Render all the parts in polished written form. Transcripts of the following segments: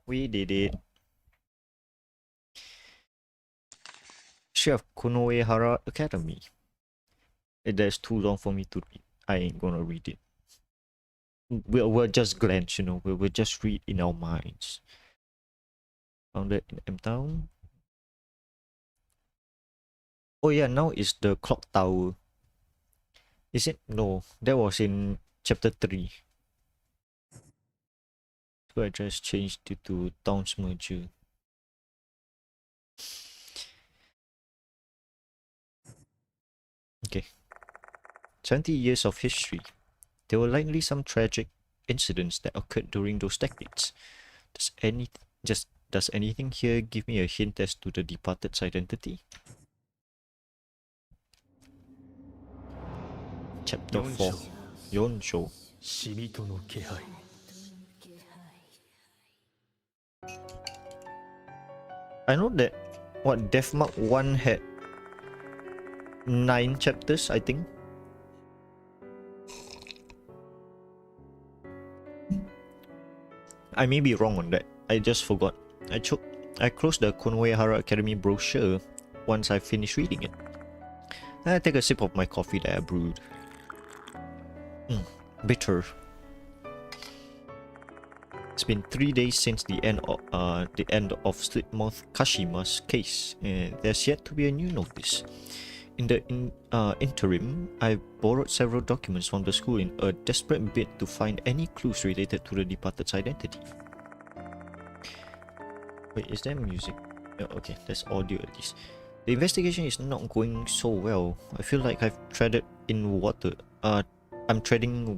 We did it. Chef Konoehara Academy. That's too long for me to read. I ain't gonna read it. We'll just glance, we'll just read in our minds. Founded in M Town. Oh yeah, now it's the clock tower. Is it? No, that was in chapter 3. So I just changed it to Town's merger. Okay. 20 years of history. There were likely some tragic incidents that occurred during those decades. Does anything here give me a hint as to the departed's identity? Chapter 4. Yonsho. I know that Death Mark 1 had 9 chapters, I think. I may be wrong on that. I just forgot. I closed the Konoehara Academy brochure once I finished reading it. I take a sip of my coffee that I brewed. Bitter. It's been 3 days since the end of Slipmouth Kashima's case, and there's yet to be a new notice. In the interim, I borrowed several documents from the school in a desperate bid to find any clues related to the departed's identity. Wait, is there music? Oh, okay, that's audio at least. The investigation is not going so well. I feel like I'm treading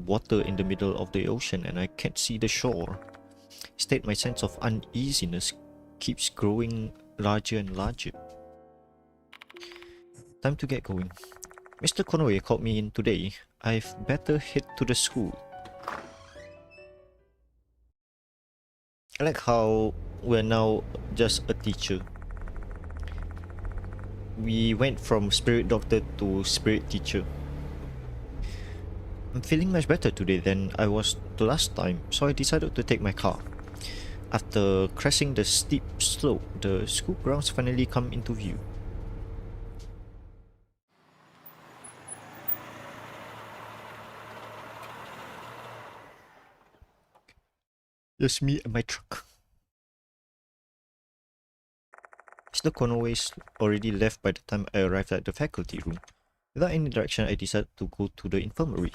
water in the middle of the ocean and I can't see the shore. Instead, my sense of uneasiness keeps growing larger and larger. Time to get going. Mr. Konoe called me in today. I've better head to the school. I like how we're now just a teacher. We went from spirit doctor to spirit teacher. I'm feeling much better today than I was the last time, so I decided to take my car. After crashing the steep slope, the school grounds finally come into view. Just me and my truck. Mr. Konoe's already left by the time I arrived at the faculty room. Without any direction, I decided to go to the infirmary.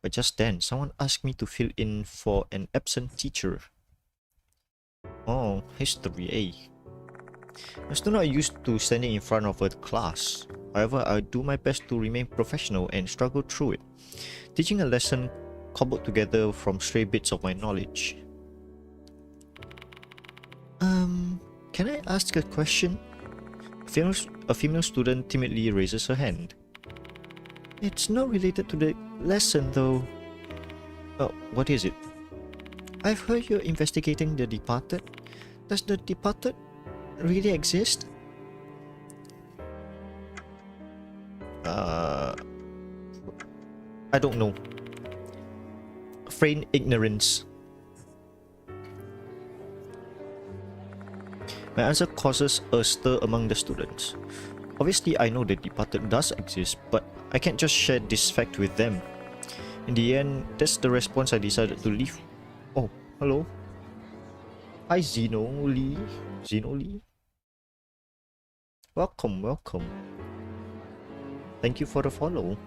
But just then, someone asked me to fill in for an absent teacher. Oh, history, eh? I'm still not used to standing in front of a class. However, I do my best to remain professional and struggle through it, teaching a lesson cobbled together from stray bits of my knowledge. Can I ask a question? A female student timidly raises her hand. It's not related to the lesson though. Oh, what is it? I've heard you're investigating the departed. Does the departed really exist? I don't know. Feign ignorance. My answer causes a stir among the students. Obviously, I know the departed does exist, but I can't just share this fact with them. In the end, that's the response I decided to leave. Oh, hello. Hi, Zeno Lee. Welcome. Thank you for the follow.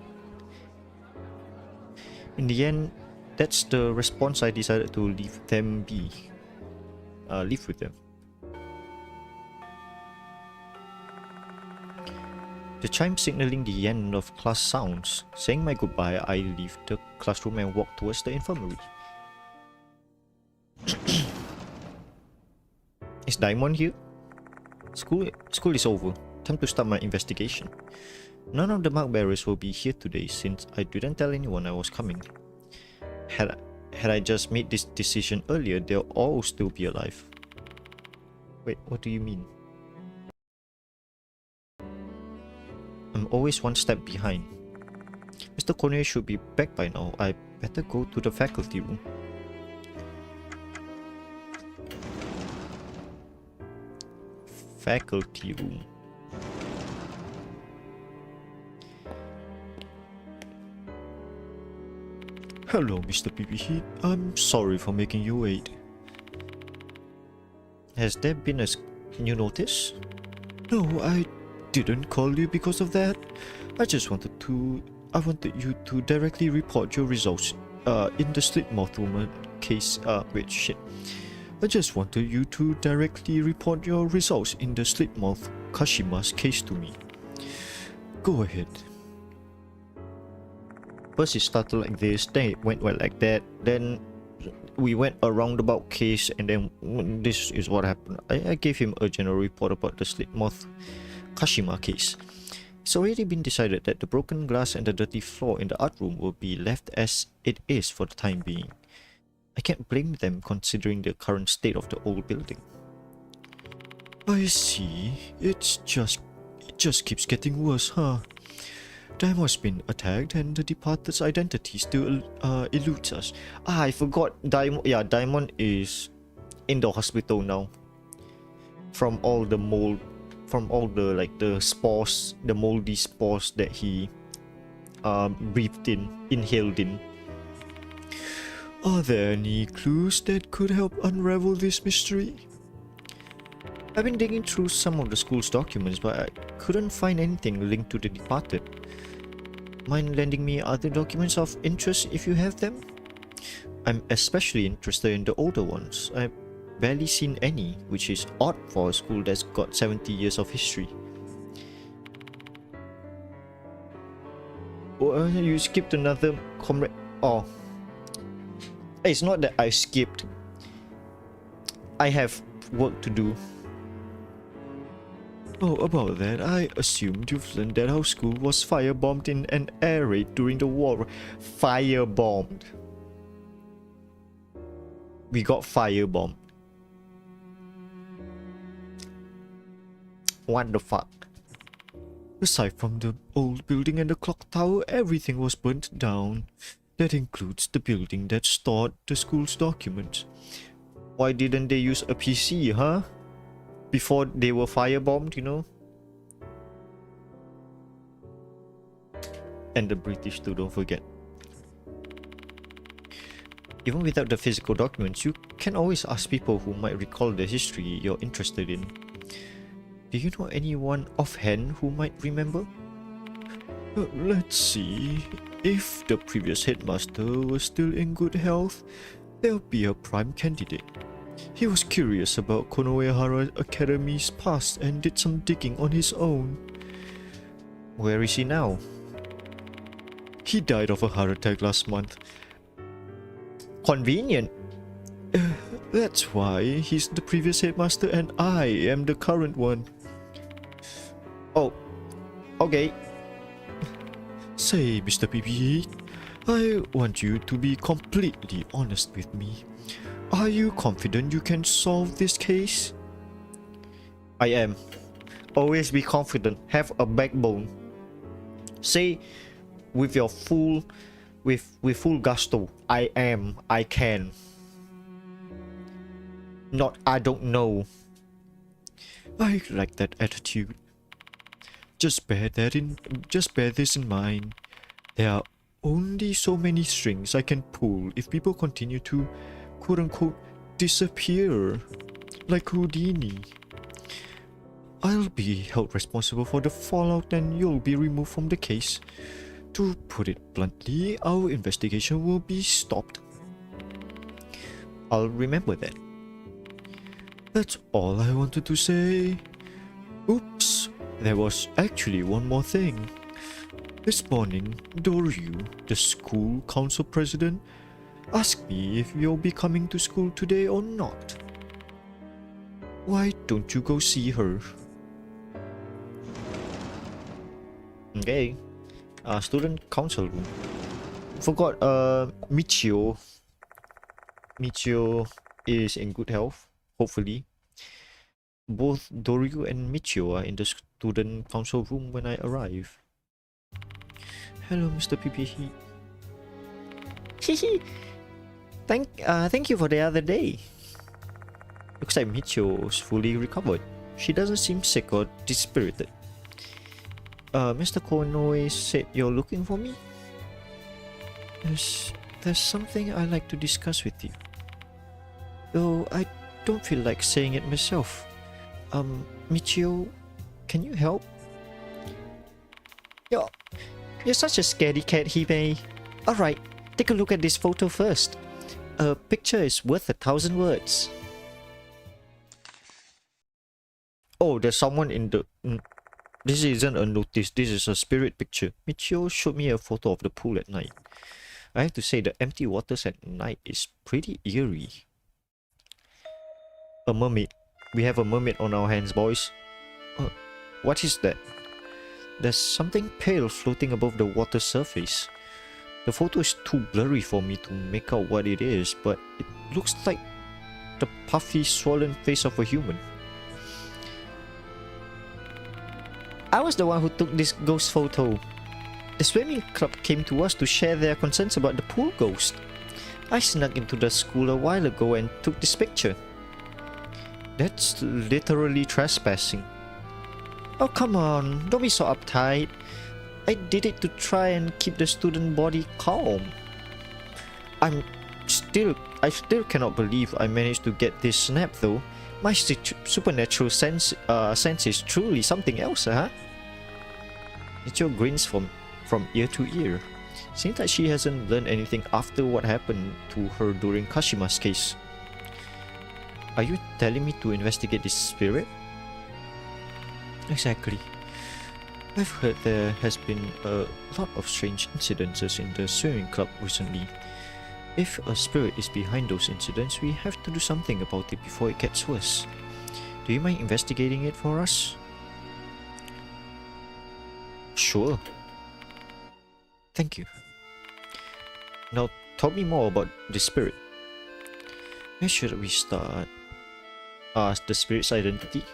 In the end, that's the response I decided to leave them be. Live with them. The chime signaling the end of class sounds. Saying my goodbye, I leave the classroom and walk towards the infirmary. Is Daimon here? School is over. Time to start my investigation. None of the mark bearers will be here today since I didn't tell anyone I was coming. Had I just made this decision earlier, they'll all still be alive. Wait, what do you mean? I'm always one step behind. Mr. Konoe should be back by now. I better go to the faculty room. faculty room. Hello, Mr. PPH. I'm sorry for making you wait. Has there been a new notice? No, I didn't call you because of that. I wanted you to directly report your results in the Slipmouth woman case. Wait, shit. I just wanted you to directly report your results in the Slipmouth Kashima's case to me. Go ahead. First it started like this, then it went well like that, then we went a roundabout case, and then this is what happened. I gave him a general report about the Slipmouth Kashima case. It's already been decided that the broken glass and the dirty floor in the art room will be left as it is for the time being. I can't blame them considering the current state of the old building. I see. It just keeps getting worse, huh? Daimon's been attacked and the departed's identity still eludes us. I forgot Daimon. Yeah, Daimon is in the hospital now. From all the mold, from all the the spores, the moldy spores that he breathed in, inhaled in. Are there any clues that could help unravel this mystery? I've been digging through some of the school's documents, but I couldn't find anything linked to the departed. Mind lending me other documents of interest if you have them? I'm especially interested in the older ones. I've barely seen any, which is odd for a school that's got 70 years of history. Oh, you skipped another comrade. Oh. It's not that I skipped. I have work to do. Oh, about that, I assumed you've learned that our school was firebombed in an air raid during the war. Firebombed. We got firebombed. What the fuck? Aside from the old building and the clock tower, everything was burnt down. That includes the building that stored the school's documents. Why didn't they use a PC, huh? Before they were firebombed, you know? And the British too, don't forget. Even without the physical documents, you can always ask people who might recall the history you're interested in. Do you know anyone offhand who might remember? Let's see. If the previous headmaster was still in good health, there'll be a prime candidate. He was curious about Konoehara Academy's past and did some digging on his own. Where is he now? He died of a heart attack last month. Convenient. That's why he's the previous headmaster and I am the current one. Oh, okay. Say, Mr. PPH, I want you to be completely honest with me. Are you confident you can solve this case? I am. Always be confident. Have a backbone. Say with your full gusto, I am, I can. Not I don't know. I like that attitude. Just bear this in mind. There are only so many strings I can pull if people continue to quote-unquote disappear like Houdini. I'll be held responsible for the fallout and you'll be removed from the case. To put it bluntly, our investigation will be stopped. I'll remember that. That's all I wanted to say. Oops, there was actually one more thing. This morning, Doryu, the school council president, asked me if you'll be coming to school today or not. Why don't you go see her? Okay. Student council room. Forgot Michio. Michio is in good health, hopefully. Both Doryu and Michio are in the student council room when I arrive. Hello, Mr. PPH. Hehe. Thank you for the other day. Looks like Michio's fully recovered. She doesn't seem sick or dispirited. Mr. Konoe said you're looking for me? There's something I'd like to discuss with you. Though I don't feel like saying it myself. Michio, can you help? You're such a scaredy cat, Hime. Alright, take a look at this photo first. A picture is worth 1,000 words. Oh, there's someone in the... This isn't a notice, this is a spirit picture. Michio showed me a photo of the pool at night. I have to say the empty waters at night is pretty eerie. A mermaid. We have a mermaid on our hands, boys. What is that? There's something pale floating above the water surface. The photo is too blurry for me to make out what it is, but it looks like the puffy, swollen face of a human. I was the one who took this ghost photo. The swimming club came to us to share their concerns about the pool ghost. I snuck into the school a while ago and took this picture. That's literally trespassing. Oh, come on, don't be so uptight. I did it to try and keep the student body calm. I still cannot believe I managed to get this snap though. My supernatural sense is truly something else, huh? Michio grins from ear to ear. Seems like she hasn't learned anything after what happened to her during Kashima's case. Are you telling me to investigate this spirit? Exactly. I've heard there has been a lot of strange incidences in the swimming club recently. If a spirit is behind those incidents, we have to do something about it before it gets worse. Do you mind investigating it for us? Sure. Thank you. Now, tell me more about the spirit. Where should we start? The spirit's identity?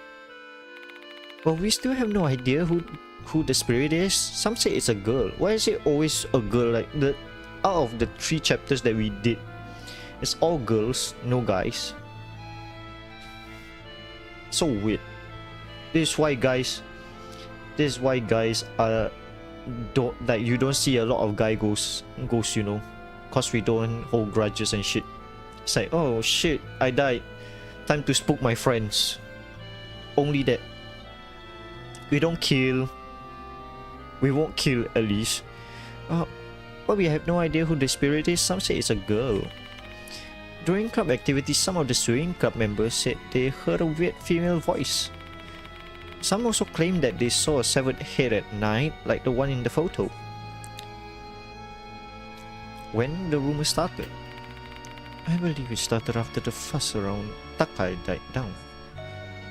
Well, we still have no idea who the spirit is. Some say it's a girl. Why is it always a girl? Like, out of the 3 chapters that we did, it's all girls, no guys. So weird. This is why guys you don't see a lot of guy ghosts, you know, cause we don't hold grudges and shit. It's like, oh shit, I died, time to spook my friends. Only that. We don't kill. We won't kill, at least. But we have no idea who the spirit is. Some say it's a girl. During club activities, some of the swimming club members said they heard a weird female voice. Some also claimed that they saw a severed head at night, like the one in the photo. When the rumor started? I believe it started after the fuss around Takai died down.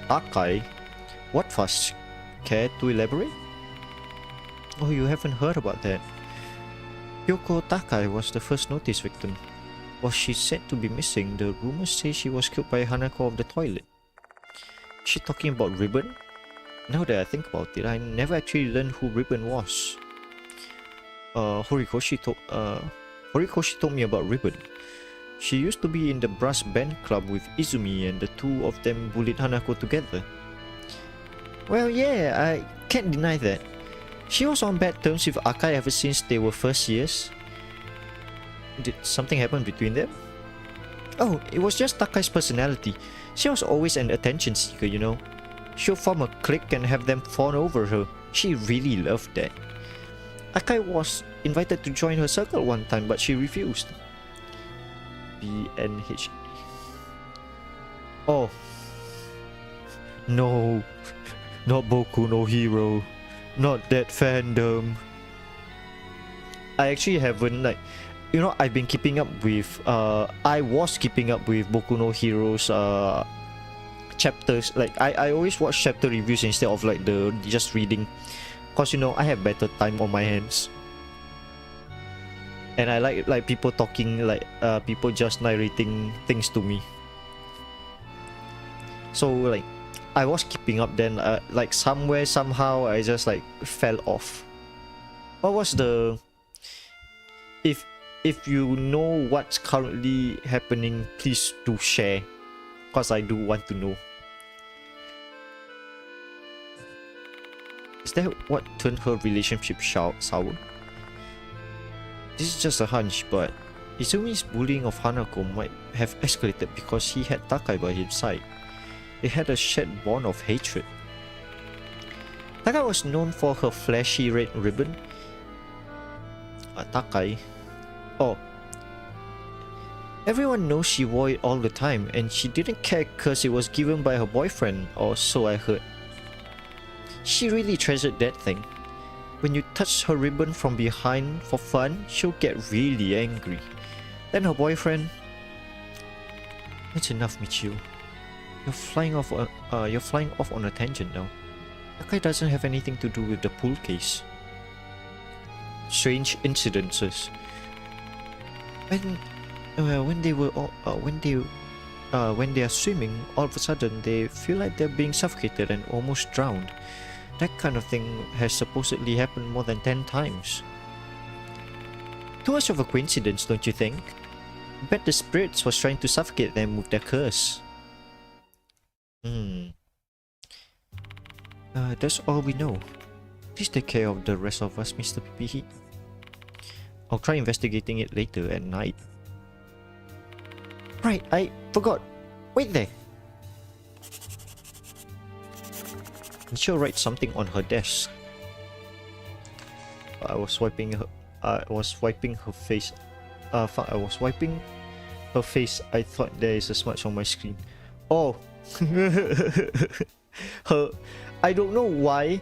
Takai? What fuss? Care to elaborate? Oh, you haven't heard about that. Yoko Takai was the first noticed victim. Was she said to be missing? The rumors say she was killed by Hanako of the toilet. Is she talking about Ribbon? Now that I think about it, I never actually learned who Ribbon was. Horikoshi told me about Ribbon. She used to be in the brass band club with Izumi, and the two of them bullied Hanako together. Well, yeah, I can't deny that. She was on bad terms with Akai ever since they were first years. Did something happen between them? Oh, it was just Takai's personality. She was always an attention seeker, you know. She'll form a clique and have them fawn over her. She really loved that. Akai was invited to join her circle one time, but she refused. BNH. Oh. No. Not Boku no Hero. Not that fandom. I actually haven't, like, you know, I've been keeping up with, I was keeping up with Boku no Hero's, chapters. Like, I always watch chapter reviews instead of, like, the just reading. Cause, you know, I have better time on my hands. And I like people talking, like, people just narrating things to me. So, like, I was keeping up then, like, somewhere, somehow, I just, like, fell off. What was the... If you know what's currently happening, please do share. Cause I do want to know. Is that what turned her relationship sour? This is just a hunch, but Izumi's bullying of Hanako might have escalated because he had Takai by his side. They had a shared bond of hatred. Takai was known for her flashy red ribbon. Takai. Oh. Everyone knows she wore it all the time, and she didn't care because it was given by her boyfriend, or so I heard. She really treasured that thing. When you touch her ribbon from behind for fun, she'll get really angry. Then her boyfriend... That's enough, Michiyo. You're flying off on a tangent now. Takai doesn't have anything to do with the pool case. Strange incidences. When they are swimming, all of a sudden they feel like they're being suffocated and almost drowned. That kind of thing has supposedly happened more than 10 times. Too much of a coincidence, don't you think? I bet the spirits was trying to suffocate them with their curse. That's all we know. Please take care of the rest of us, Mr. Pipihi. I'll try investigating it later at night. Right, I forgot. Wait there. She'll write something on her desk. I was wiping her face. I was wiping her face. I thought there is a smudge on my screen. Oh. I don't know why,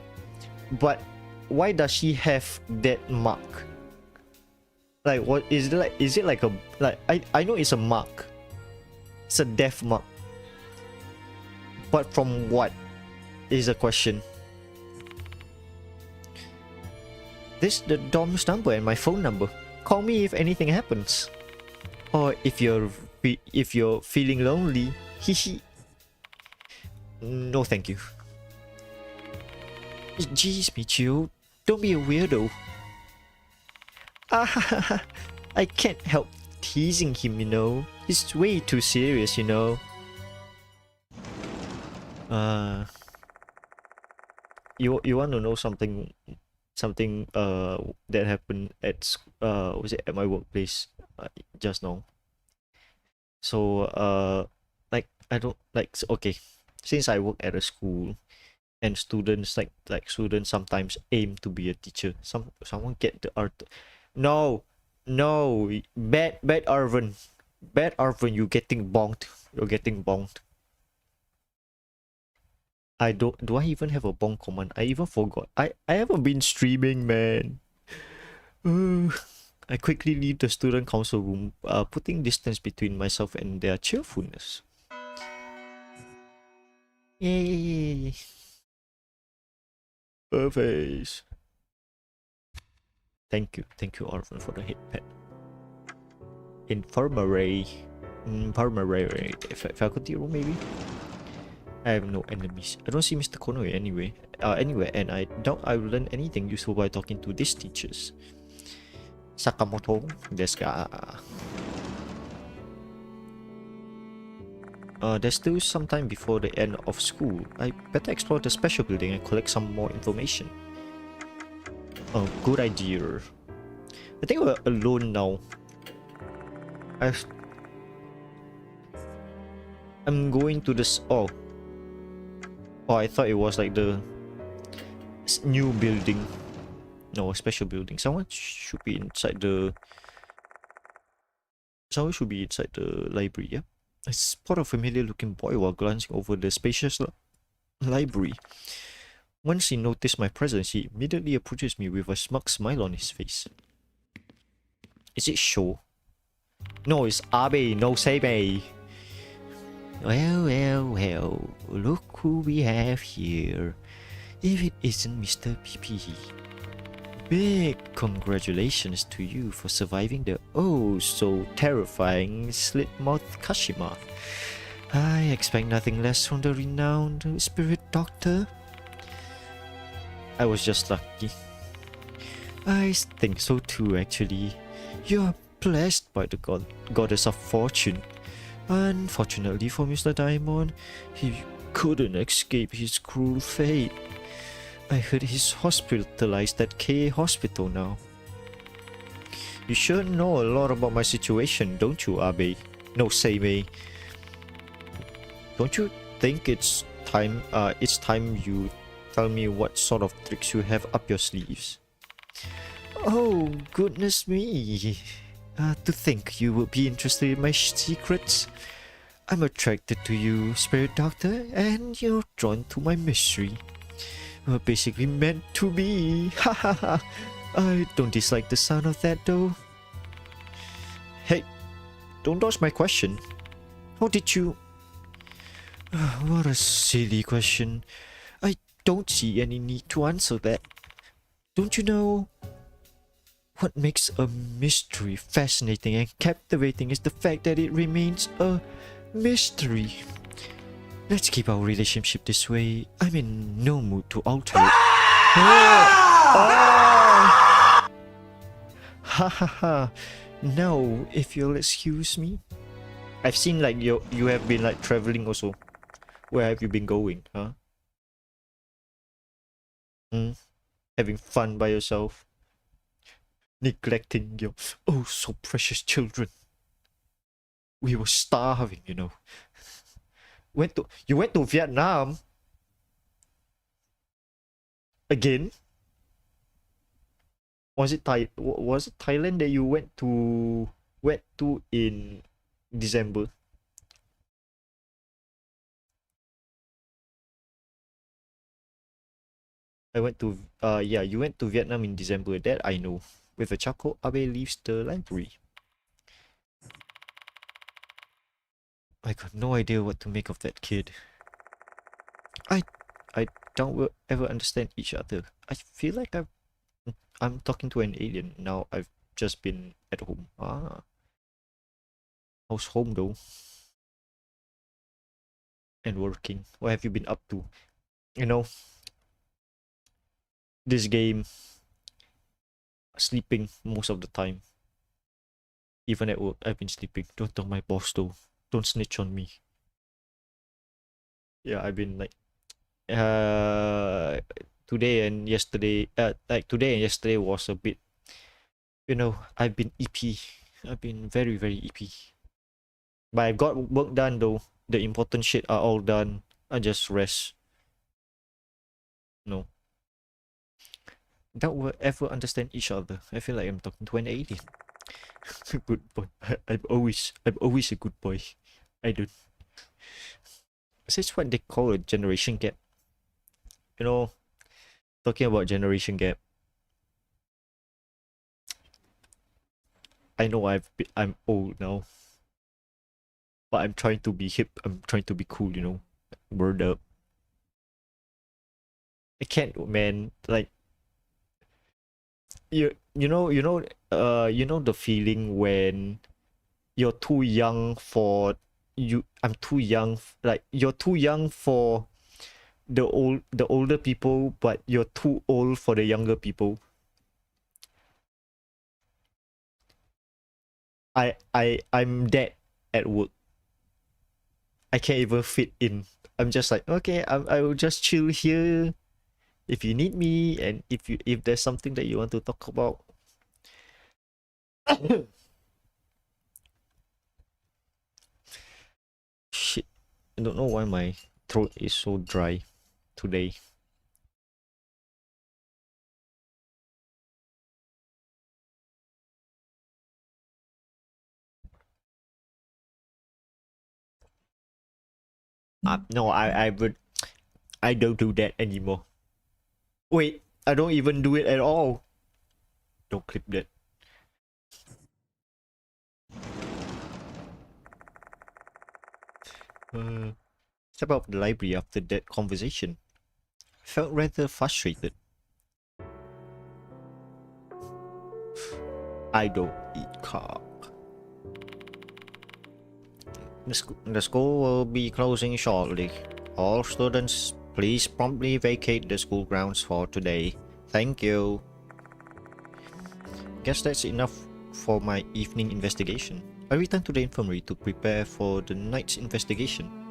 but why does she have that mark? Like, what is it like? Is it like a I know it's a mark. It's a death mark. But from what is the question? This the dorm's number and my phone number. Call me if anything happens. Or if you're feeling lonely. Hihi. No, thank you. Jeez, Michiyo, don't be a weirdo. Ah, I can't help teasing him, you know. He's way too serious, you know. You want to know something that happened at was it at my workplace just now? So like I don't like okay, since I work at a school and students students sometimes aim to be a teacher. Someone get the art. No, bad Arvin, you're getting bonked. You're getting bonked. Do I even have a bonk command? I even forgot. I haven't been streaming, man. I quickly leave the student council room, putting distance between myself and their cheerfulness. Yay! Perfect. Thank you, Arvin, for the hit pet. Infirmary, faculty room maybe. I have no enemies. I don't see Mr. Konoe anywhere, and I doubt I will learn anything useful by talking to these teachers. Sakamoto desu ka? There's still some time before the end of school. I better explore the special building and collect some more information. Oh, good idea. I think we're alone now. I'm going to this. Oh, I thought it was like the new building. No, a special building. Someone should be inside the library, yeah? I spot a familiar looking boy while glancing over the spacious library. Once he noticed my presence, he immediately approaches me with a smug smile on his face. Is it Sho? No, it's Abe, no Seibe. Well, look who we have here. If it isn't Mr. PP. Big congratulations to you for surviving the oh-so-terrifying slit-mouthed Kashima. I expect nothing less from the renowned spirit doctor. I was just lucky. I think so too, actually. You are blessed by the goddess of fortune. Unfortunately for Mr. Daimon, he couldn't escape his cruel fate. I heard he's hospitalized at KA Hospital now. You sure know a lot about my situation, don't you, Abe? No, Seimei. Don't you think it's time you tell me what sort of tricks you have up your sleeves? Oh, goodness me. To think you would be interested in my secrets. I'm attracted to you, Spirit Doctor, and you're drawn to my mystery. We're basically meant to be. Ha ha ha. I don't dislike the sound of that though. Hey, don't dodge my question. How did you... What a silly question. I don't see any need to answer that. Don't you know? What makes a mystery fascinating and captivating is the fact that it remains a mystery. Let's keep our relationship this way. I'm in no mood to alter it. Ha ha ha. Now, if you'll excuse me. I've seen like you have been like traveling also. Where have you been going, huh? Having fun by yourself? Neglecting your oh so precious children. We were starving, you know. You went to Vietnam again? Was it Thailand that you went to in December? I went to yeah, you went to Vietnam in December, that I know. With a chuckle, Abe leaves the library. I got no idea what to make of that kid. I don't ever understand each other. I feel like I'm talking to an alien now. I've just been at home. How's home though? And working. What have you been up to? You know, this game. Sleeping most of the time. Even at work, I've been sleeping. Don't tell my boss though. Don't snitch on me. Yeah, I've been like today and yesterday was a bit, you know, I've been EP. I've been very EP. But I've got work done though. The important shit are all done. I just rest. No. Don't we ever understand each other. I feel like I'm talking to an alien. Good boy. I'm always a good boy. I don't. This is what they call a generation gap. You know, talking about generation gap. I know I'm old now. But I'm trying to be hip. I'm trying to be cool, you know. Word up. I can't, man. Like, you know the feeling when you're too young for I'm too young, like you're too young for the older people, but you're too old for the younger people. I'm dead at work. I can't even fit in. I'm just like, okay, I will just chill here if you need me, and if there's something that you want to talk about. Shit, I don't know why my throat is so dry today. No, I don't do that anymore. Wait, I don't even do it at all. Don't clip that. Step out of the library after that conversation. Felt rather frustrated. I don't eat cock. The school will be closing shortly. All students, please promptly vacate the school grounds for today. Thank you. Guess that's enough for my evening investigation. I return to the infirmary to prepare for the night's investigation. 。 . 。 . 。 . 。 . 。 . 。 . 。 . 。 。 . 。 。 . 。 。 . 。 。 . 。 . 。 . 。 . 。 . 。 . 。 。 . 。 . 。 . 。 . 。 . 。 . 。 . 。 . 。 . 。 .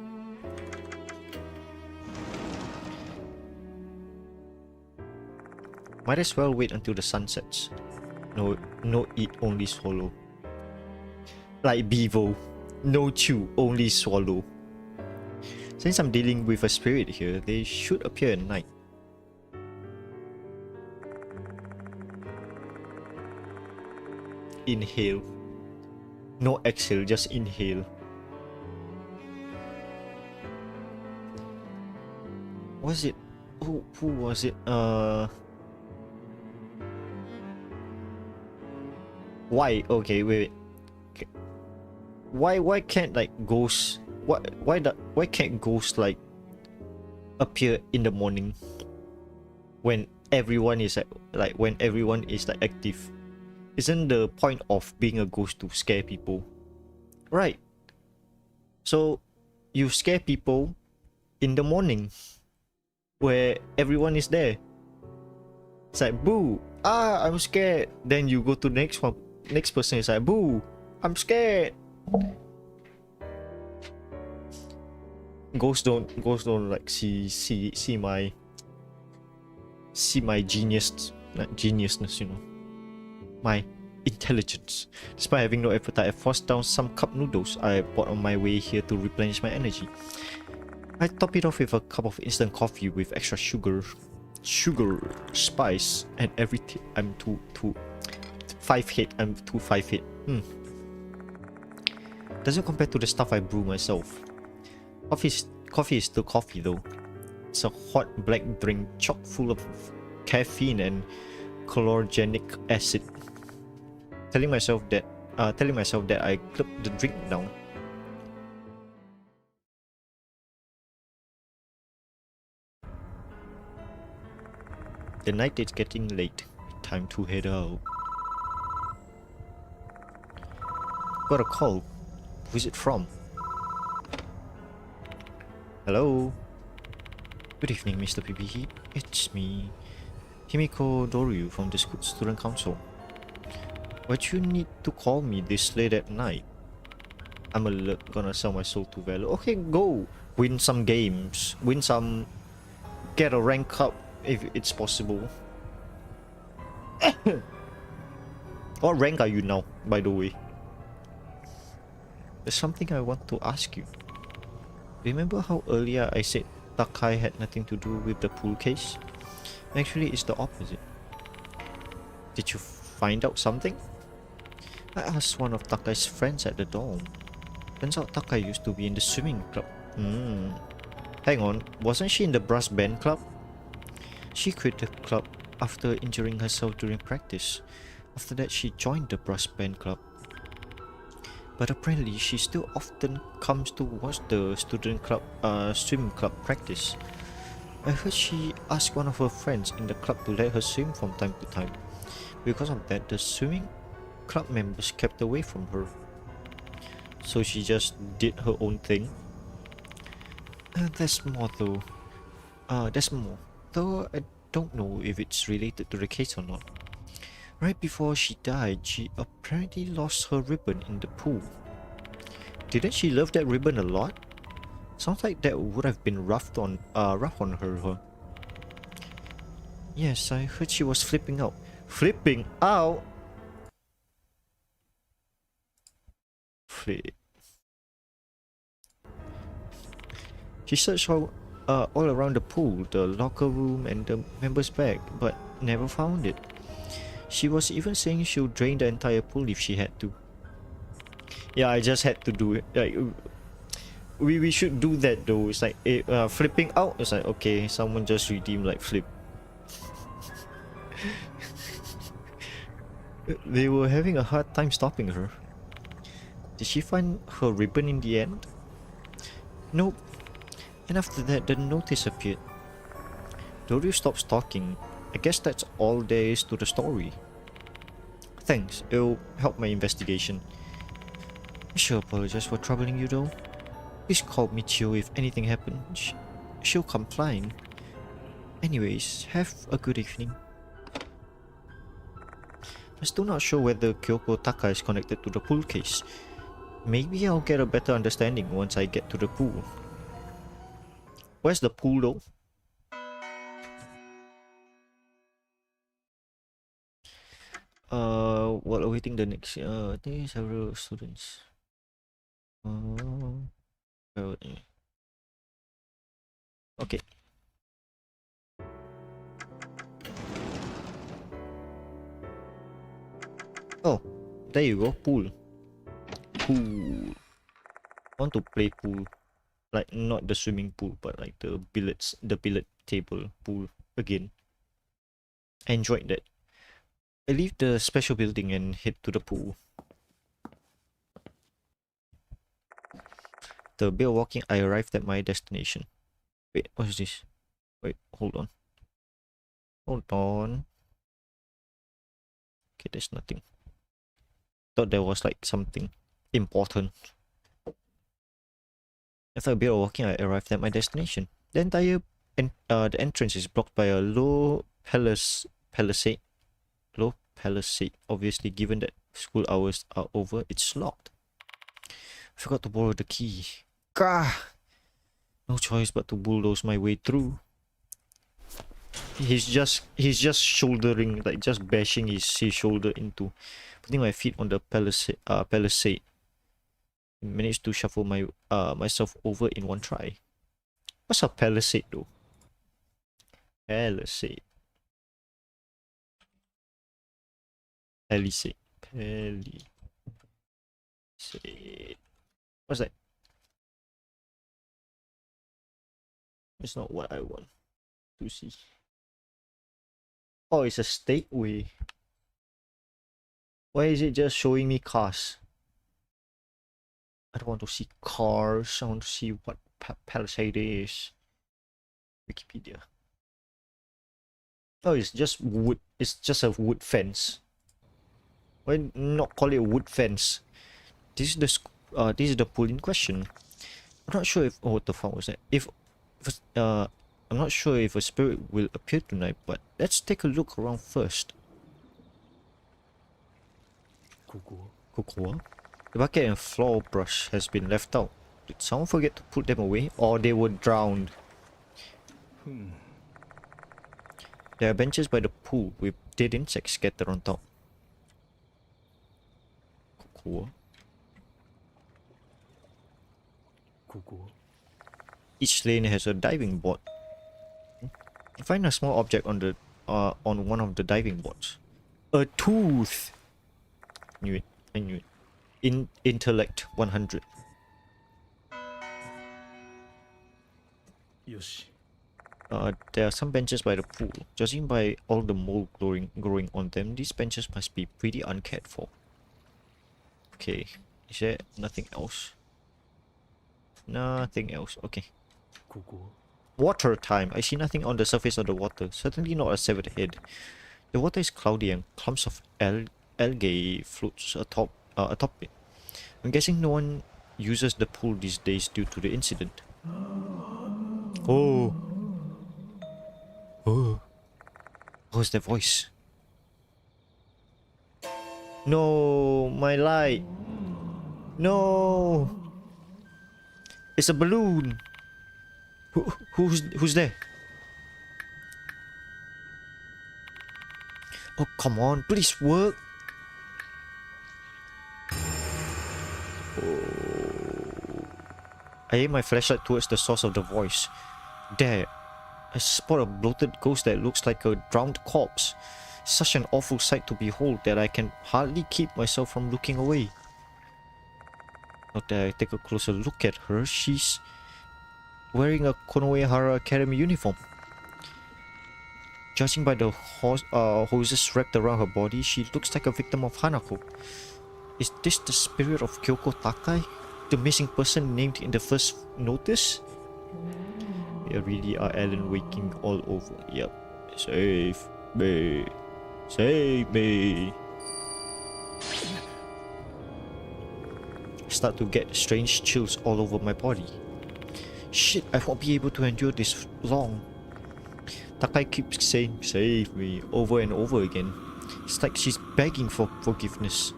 Might as well wait until the sun sets. No, no eat, only swallow. Like Bevo. No chew, only swallow. Since I'm dealing with a spirit here, they should appear at night. Inhale. No exhale, just inhale. Was it? Who was it? Why? Okay, wait. Why can't like ghosts? Why can't ghosts like appear in the morning when everyone is when everyone is like active? Isn't the point of being a ghost to scare people, right? So you scare people in the morning where everyone is there. It's like, boo, I'm scared. Then you go to the next person is like, boo, I'm scared. Ghosts don't like see my geniusness, you know, my intelligence. Despite having no appetite, I forced down some cup noodles I bought on my way here to replenish my energy. I top it off with a cup of instant coffee with extra sugar, spice, and everything. I'm too 5'8". I'm too 5'8". Doesn't compare to the stuff I brew myself. Coffee is still coffee though. It's a hot black drink chock full of caffeine and chlorogenic acid. Telling myself that I clipped the drink down. The night is getting late. Time to head out. Got a call. Who's it from? Hello? Good evening, Mr. PPE. It's me, Himiko Doryu from the Student Council. Why'd you need to call me this late at night? I'm gonna sell my soul to Valor. Okay, go! Win some games. Win some... Get a rank up if it's possible. What rank are you now, by the way? There's something I want to ask you. Remember how earlier I said Takai had nothing to do with the pool case? Actually, it's the opposite. Did you find out something? I asked one of Takai's friends at the dorm. Turns out Takai used to be in the swimming club. Hang on, wasn't she in the brass band club? She quit the club after injuring herself during practice. After that, she joined the brass band club. But apparently, she still often comes to watch the student club, swim club practice. I heard she asked one of her friends in the club to let her swim from time to time. Because of that, the swimming club members kept away from her. So she just did her own thing. There's more though. There's more. Though I don't know if it's related to the case or not. Right before she died, she apparently lost her ribbon in the pool. Didn't she love that ribbon a lot? Sounds like that would have been rough on her, huh? Yes, I heard she was flipping out. Flipping out? Flip. She searched all around the pool, the locker room, and the members' bag, but never found it. She was even saying she'll drain the entire pool if she had to. Yeah, I just had to do it. Like, we should do that though. It's like flipping out. It's like, okay, someone just redeemed like flip. They were having a hard time stopping her. Did she find her ribbon in the end? Nope. And after that, the notice appeared. Doryu stopped stalking. I guess that's all there is to the story. Thanks, it'll help my investigation. I sure apologize for troubling you though. Please call Michio if anything happens. She'll come flying. Anyways, have a good evening. I'm still not sure whether Kyoko Taka is connected to the pool case. Maybe I'll get a better understanding once I get to the pool. Where's the pool though? While awaiting the next, I think several students. Uh, okay. Oh, there you go. Pool. Pool. I want to play pool. Like not the swimming pool, but like the billiard table pool again. I enjoyed that. I leave the special building and head to the pool. The bit walking, I arrived at my destination. Wait, what is this? Wait, hold on. Hold on. Okay, there's nothing. Thought there was like something important. After a bit of walking, I arrived at my destination. The entire the entrance is blocked by a low palisade. Low palisade. Obviously, given that school hours are over, it's locked. I forgot to borrow the key. Gah! No choice but to bulldoze my way through. He's just shouldering, like just bashing his shoulder into, putting my feet on the palisade. Managed to shuffle myself over in one try. What's a palisade though? Palisade. Palisade. Palisade. What's that? It's not what I want to see. Oh, it's a stateway. Why is it just showing me cars? I don't want to see cars. I want to see what palisade is. Wikipedia. Oh, it's just wood. It's just a wood fence. Why not call it a wood fence? This is the pool in question. I'm not sure if what the fuck was that? I'm not sure if a spirit will appear tonight, but let's take a look around first. Cocoa. The bucket and floor brush has been left out. Did someone forget to put them away, or they were drowned? There are benches by the pool with dead insects scattered on top. Cocoa. Each lane has a diving board. Find a small object on the on one of the diving boards. A tooth. Knew it. I knew it. Intellect 100. Yoshi. There are some benches by the pool. Judging by all the mold growing on them, these benches must be pretty uncared for. Okay. Is there nothing else? Nothing else. Okay. Water time. I see nothing on the surface of the water. Certainly not a severed head. The water is cloudy and clumps of algae floats atop it. I'm guessing no one uses the pool these days due to the incident. Oh. Oh. What's that voice? No, my light. No. It's a balloon. Who's there? Oh, come on, please work. Oh. I aim my flashlight towards the source of the voice. There, I spot a bloated ghost that looks like a drowned corpse. Such an awful sight to behold that I can hardly keep myself from looking away. After I take a closer look at her, she's wearing a Konohara Academy uniform. Judging by the hoses wrapped around her body, she looks like a victim of Hanako. Is this the spirit of Kyoko Takai? The missing person named in the first notice? We really are Alan waking all over. Yep. Save me. Save me. I start to get strange chills all over my body. Shit, I won't be able to endure this long. Takai keeps saying, save me, over and over again. It's like she's begging for forgiveness.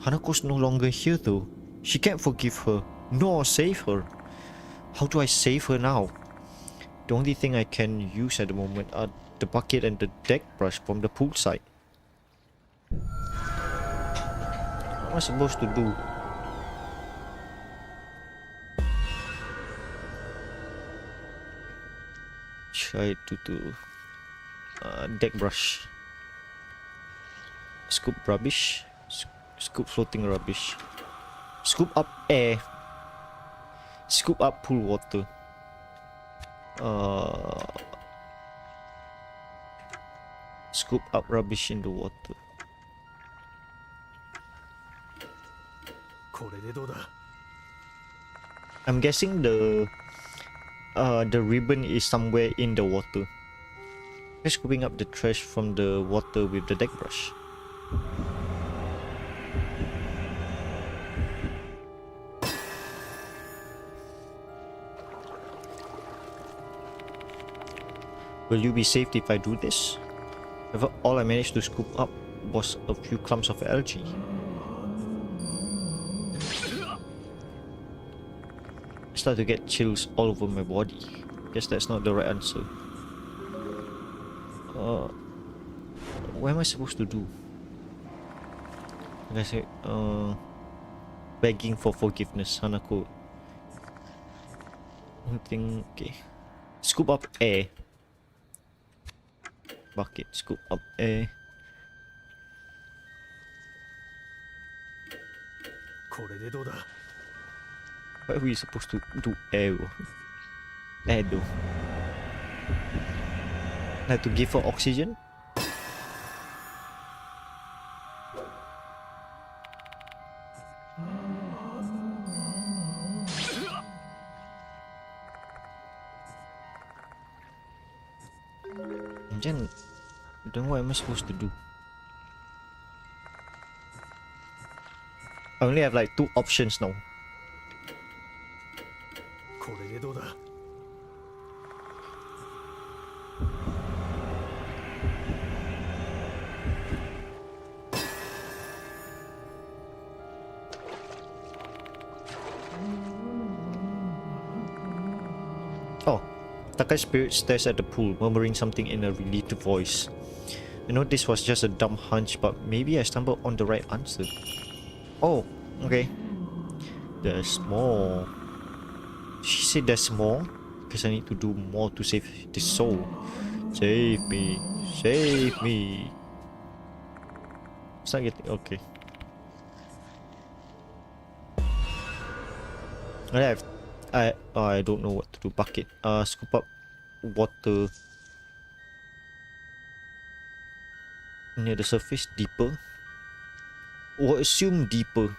Hanako's no longer here though. She can't forgive her, nor save her. How do I save her now? The only thing I can use at the moment are the bucket and the deck brush from the poolside. am I supposed to do? Try to do deck brush. Scoop rubbish. Scoop floating rubbish. Scoop up air. Scoop up pool water. Scoop up rubbish in the water. I'm guessing the ribbon is somewhere in the water. Just scooping up the trash from the water with the deck brush. Will you be saved if I do this? However, all I managed to scoop up was a few clumps of algae. I start to get chills all over my body. Guess that's not the right answer. What am I supposed to do? Like I said, begging for forgiveness, Hanako. I think, okay. Scoop up air. Bucket, scoop up air. What are we supposed to do air? Air though. Like to give her oxygen? Then what am I supposed to do? I only have like 2 options now. Oh, Takai's spirit stares at the pool, murmuring something in a relieved voice. I know this was just a dumb hunch, but maybe I stumbled on the right answer. Oh, okay. There's more. She said there's more? Because I need to do more to save this soul. Save me. Save me. It's not getting... okay. I don't know what to do. Bucket. Scoop up water near the surface, deeper. Or assume deeper.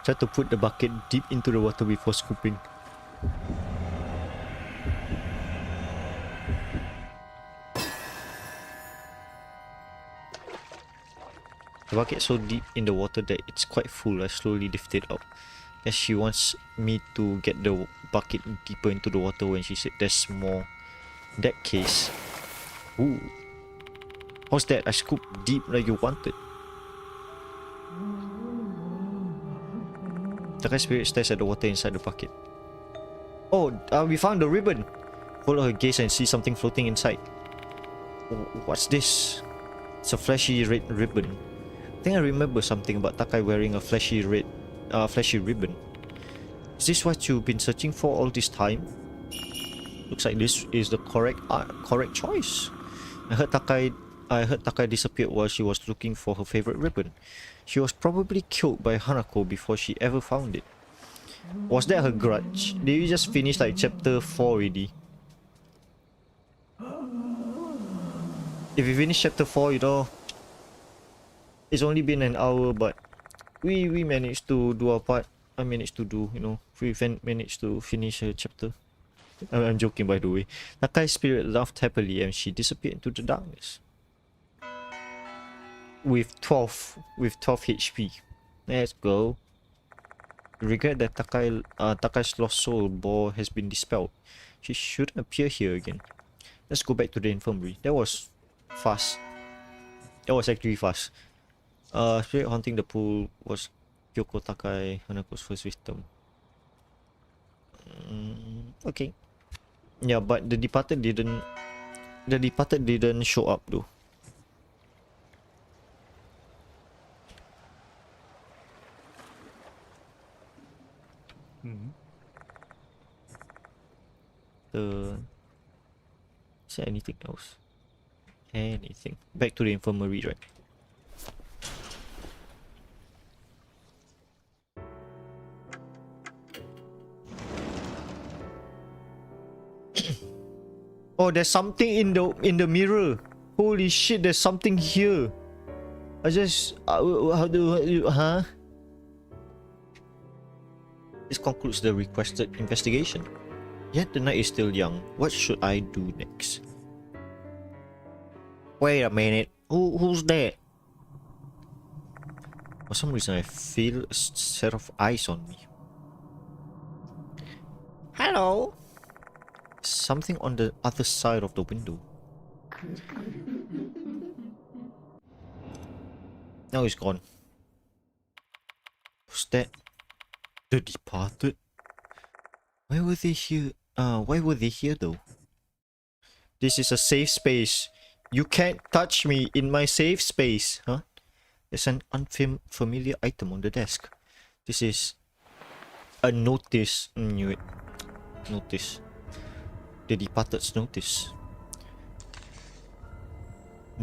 Try to put the bucket deep into the water before scooping. The bucket so deep in the water that it's quite full. I slowly lift it up. As she wants me to get the bucket deeper into the water when she said there's more. In that case... Ooh. How's that? I scooped deep like you wanted. Takai's spirit stares at the water inside the bucket. Oh, we found the ribbon! Follow her gaze and see something floating inside. What's this? It's a flashy red ribbon. I think I remember something about Takai wearing a flashy ribbon. Is this what you've been searching for all this time? Looks like this is the correct choice. I heard Takai disappeared while she was looking for her favorite ribbon. She was probably killed by Hanako before she ever found it. Was that her grudge? Did you just finish like chapter 4 already? If you finish chapter 4, you know, it's only been an hour, but we managed to do our part. I managed to do, you know, we managed to finish a chapter. I'm joking, by the way. Takai's spirit laughed happily and she disappeared into the darkness. With 12 HP. Let's go. The regret that Takai's lost soul bore has been dispelled. She shouldn't appear here again. Let's go back to the infirmary. That was fast. That was actually fast. Spirit haunting the pool was Kyoko Takai, Hanako's first victim. Okay. Yeah, but the departed didn't The departed didn't show up though. Is there anything else? Anything? Back to the infirmary, right? Oh, there's something in the mirror. Holy shit, there's something here. I just how do huh? This concludes the requested investigation. Yet the night is still young. What should I do next? Wait a minute. Who's there? For some reason, I feel a set of eyes on me. Hello. Something on the other side of the window. Now it's gone. Who's that? The departed? Why were they here? Why were they here though? This is a safe space. You can't touch me in my safe space, huh? There's an unfamiliar item on the desk. This is a notice. Knew it. Notice. The departed's notice.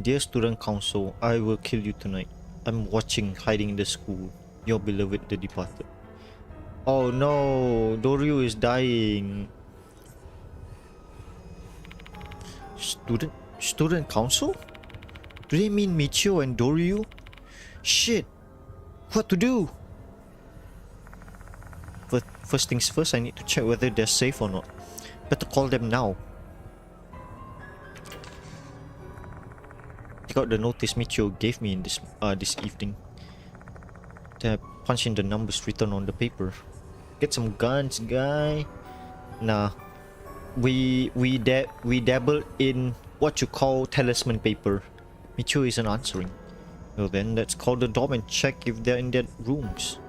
Dear student council, I will kill you tonight. I'm watching, hiding in the school. Your beloved, the departed. Oh no, Doryu is dying. Student council? Do they mean Michio and Doryu? Shit, what to do? But first things first, I need to check whether they're safe or not. Better call them now. Take out the notice Michio gave me in this evening. Then I punch in the numbers written on the paper. Get some guns, guy. Nah, we dabble in what you call talisman paper. Michio isn't answering. Well then, let's call the dorm and check if they're in their rooms.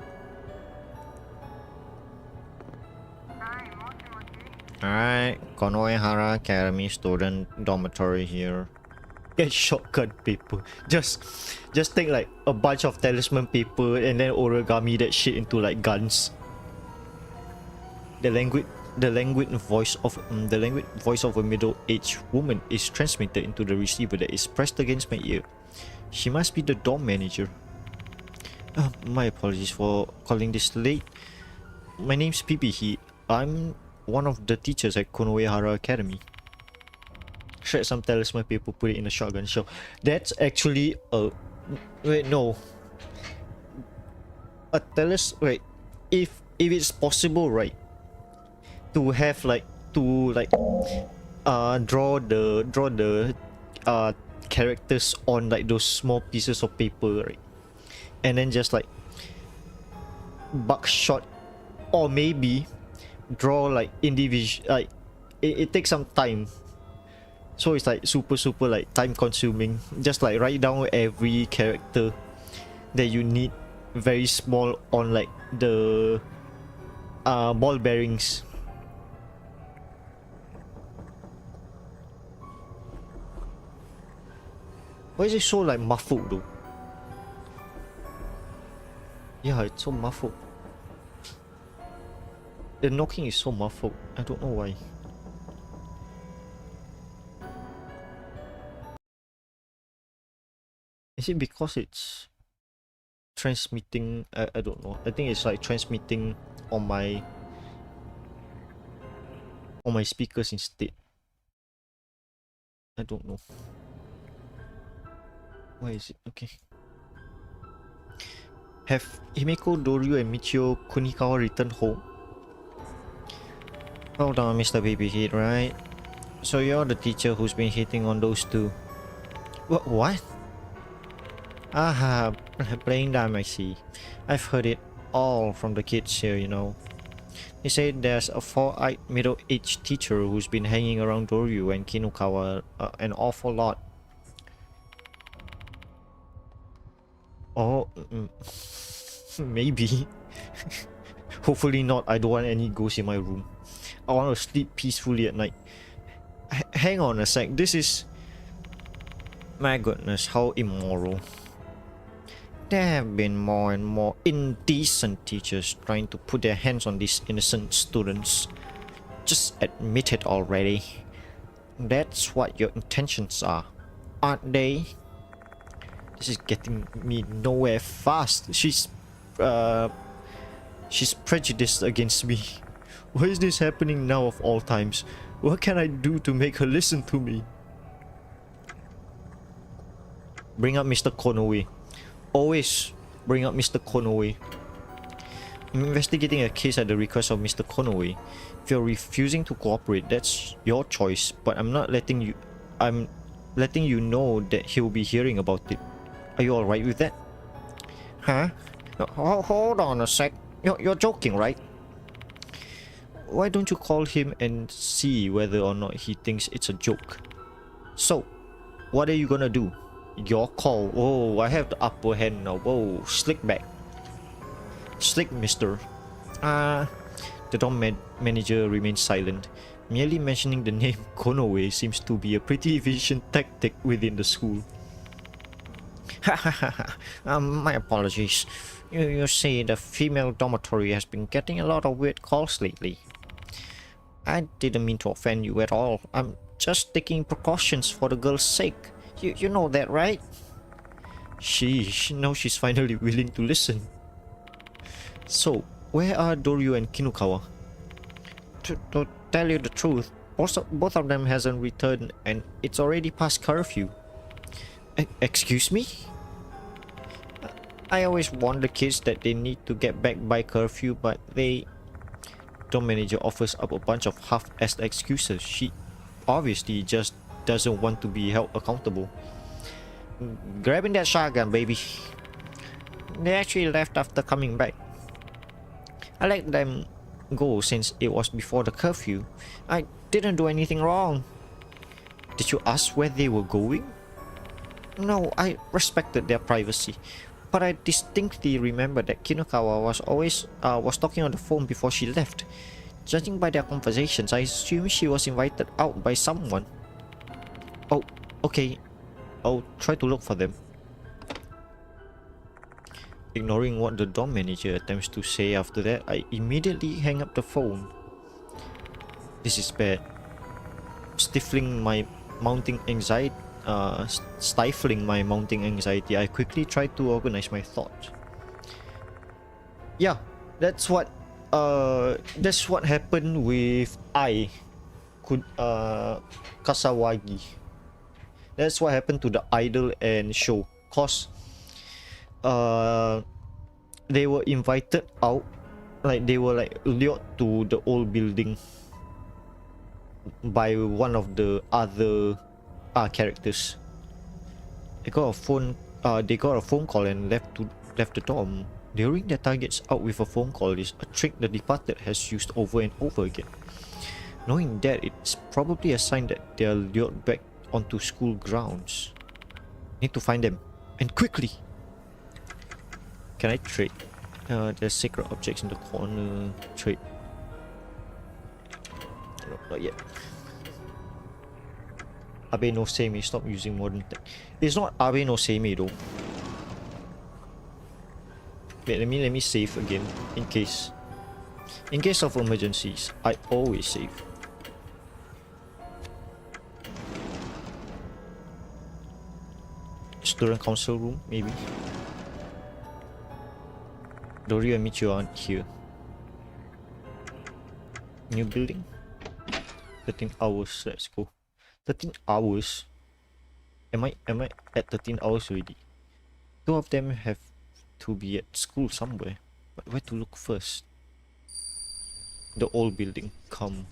Alright, Konohara Academy student dormitory here. Get shotgun paper. Just take like a bunch of talisman paper and then origami that shit into like guns. The languid voice of a middle-aged woman is transmitted into the receiver that is pressed against my ear. She must be the dorm manager. My apologies for calling this late. My name's Pipi. I'm one of the teachers at Konohara Academy. Shred some talisman paper, put it in a shotgun shell. That's actually a... Wait, no. Wait. If it's possible, right? To have like... draw the characters on like those small pieces of paper, right? And then just like... buckshot. Or maybe... draw like individual... Like... It takes some time. So it's like super like time consuming. Just like write down every character that you need very small on like the ball bearings. Why is it so like muffled though? Yeah, it's so muffled. The knocking is so muffled. I don't know why. Is it because it's transmitting? I don't know. I think it's like transmitting on my speakers instead. I don't know. Why is it? Okay. Have Himeko, Doryu, and Michio Kunikawa returned home? Hold on, Mr. Babyhead, right? So you're the teacher who's been hitting on those two. What? Aha, playing dumb, I see. I've heard it all from the kids here, you know. They say there's a four-eyed middle-aged teacher who's been hanging around Doryu and Kinukawa an awful lot. Oh, maybe. Hopefully not. I don't want any ghosts in my room. I want to sleep peacefully at night. hang on a sec. This is... My goodness, how immoral. There have been more and more indecent teachers trying to put their hands on these innocent students. Just admit it already. That's what your intentions are, aren't they? This is getting me nowhere fast. She's prejudiced against me. Why is this happening now of all times? What can I do to make her listen to me? Bring up Mr. Konoe. Always bring up Mr. Konoe. I'm investigating a case at the request of Mr. Konoe. If you're refusing to cooperate, that's your choice, but I'm letting you know that he'll be hearing about it. Are you alright with that? Huh? Hold on a sec. You're joking, right? Why don't you call him and see whether or not he thinks it's a joke? So, what are you gonna do? Your call. Oh, I have the upper hand now. Whoa, slick back. Slick, mister. The dorm manager remains silent. Merely mentioning the name Konoe seems to be a pretty efficient tactic within the school. My apologies. You see, the female dormitory has been getting a lot of weird calls lately. I didn't mean to offend you at all. I'm just taking precautions for the girl's sake. You know that, right? Now she's finally willing to listen. So, where are Doryu and Kinukawa? To tell you the truth, both of them hasn't returned and it's already past curfew. Excuse me? I always warn the kids that they need to get back by curfew, but the manager offers up a bunch of half-assed excuses. She obviously just doesn't want to be held accountable. Grabbing that shotgun, baby. They actually left after coming back. I let them go since it was before the curfew. I didn't do anything wrong. Did you ask where they were going? No, I respected their privacy. But I distinctly remember that Kinukawa was talking on the phone before she left. Judging by their conversations, I assume she was invited out by someone. Oh, okay. I'll try to look for them. Ignoring what the dorm manager attempts to say after that, I immediately hang up the phone. This is bad. Stifling my mounting anxiety, I quickly tried to organize my thoughts. Yeah, that's what happened with Kasawagi. That's what happened to the idol and show. Cause they were invited out, like they were like lured to the old building by one of the other characters. They got a phone call and left the dorm. Luring their targets out with a phone call is a trick the departed has used over and over again. Knowing that, it's probably a sign that they are lured back onto school grounds. Need to find them, and quickly. Can I trade? There's sacred objects in the corner. Trade. No, not yet. Abe no Seimei, stop using modern tech. It's not Abe no Seimei though. Wait, let me save again in case. In case of emergencies, I always save. Student council room, maybe. Doryu and Michio aren't here. New building. 13 hours. Let's go. 13 hours. Am I at 13 hours already? Two of them have to be at school somewhere. But where to look first? The old building. Come.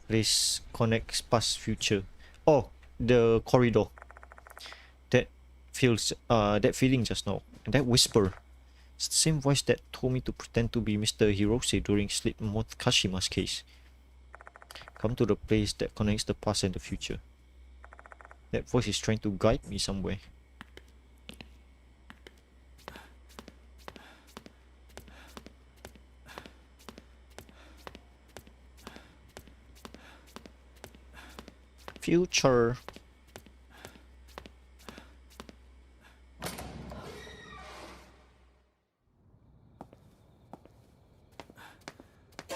Place connects past future. Oh, the corridor. That feeling just now. And that whisper. It's the same voice that told me to pretend to be Mr. Hirose during Slipmoth Kashima's case. Come to the place that connects the past and the future. That voice is trying to guide me somewhere. future.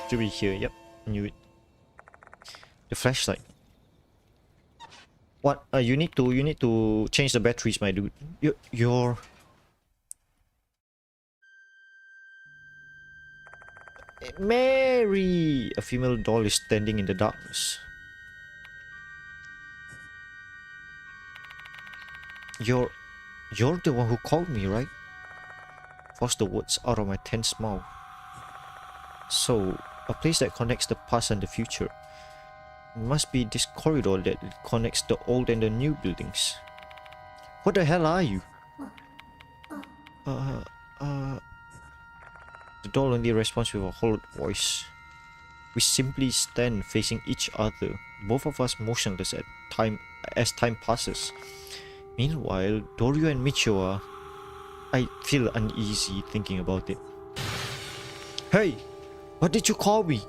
To be here, yep, knew it. The flashlight. What? You need to change the batteries, my dude. You're Mary. A female doll is standing in the darkness. You're the one who called me, right? Forced the words out of my tense mouth. So, a place that connects the past and the future. It must be this corridor that connects the old and the new buildings. What the hell are you? The doll only responds with a hollow voice. We simply stand facing each other, both of us motionless as time passes. Meanwhile, Doryu and Michiwa, I feel uneasy thinking about it. Hey! What did you call me?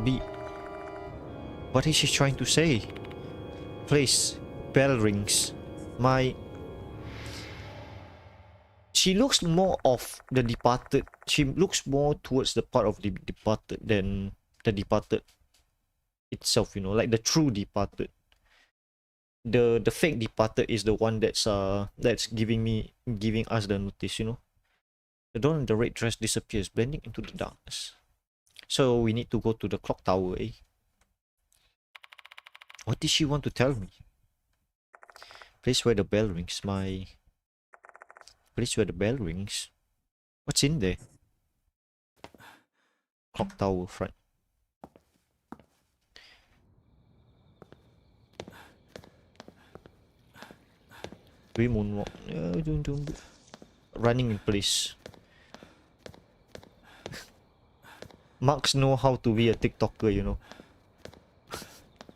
B. What is she trying to say? Please, bell rings. She looks more of the departed. She looks more towards the part of the departed than the departed itself, you know, like the true departed. The fake departed is the one that's giving us the notice, you know. The doll in the red dress disappears, blending into the darkness. So we need to go to the clock tower, eh? What did she want to tell me? Place where the bell rings. Place where the bell rings. What's in there? Clock tower front. We moonwalk. Running in place. Marks know how to be a TikToker, you know.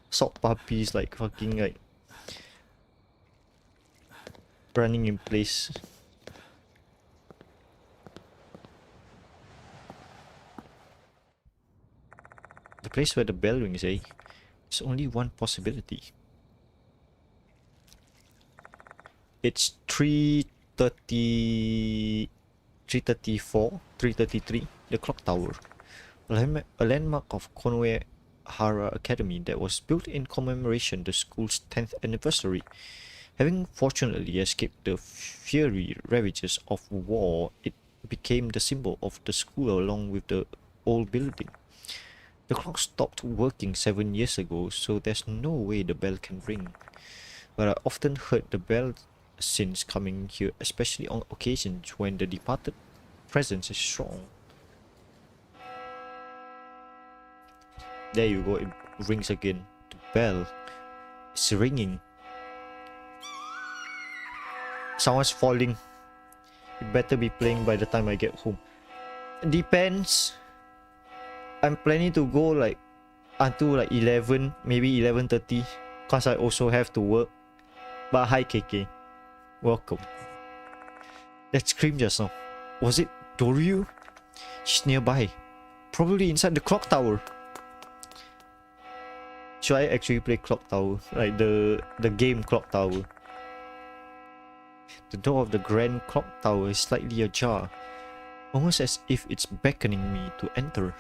Sock puppies like fucking like running in place. The place where the bell rings, eh? There's only one possibility. It's 3:30, 3:34, 3:33. The clock tower, a landmark of Konohara Academy that was built in commemoration of the school's 10th anniversary. Having fortunately escaped the fiery ravages of war, it became the symbol of the school along with the old building. The clock stopped working 7 years ago, so there's no way the bell can ring. But I often heard the bell since coming here, especially on occasions when the departed presence is strong. There you go, it rings again. The bell is ringing. Someone's falling. It better be playing by the time I get home. Depends. I'm planning to go like until like 11, maybe 11:30, cause I also have to work. But hi KK, welcome. That scream just now, was it Doryu? She's nearby, probably inside the clock tower. Should I actually play clock tower, like the game clock tower? The door of the grand clock tower is slightly ajar, almost as if it's beckoning me to enter.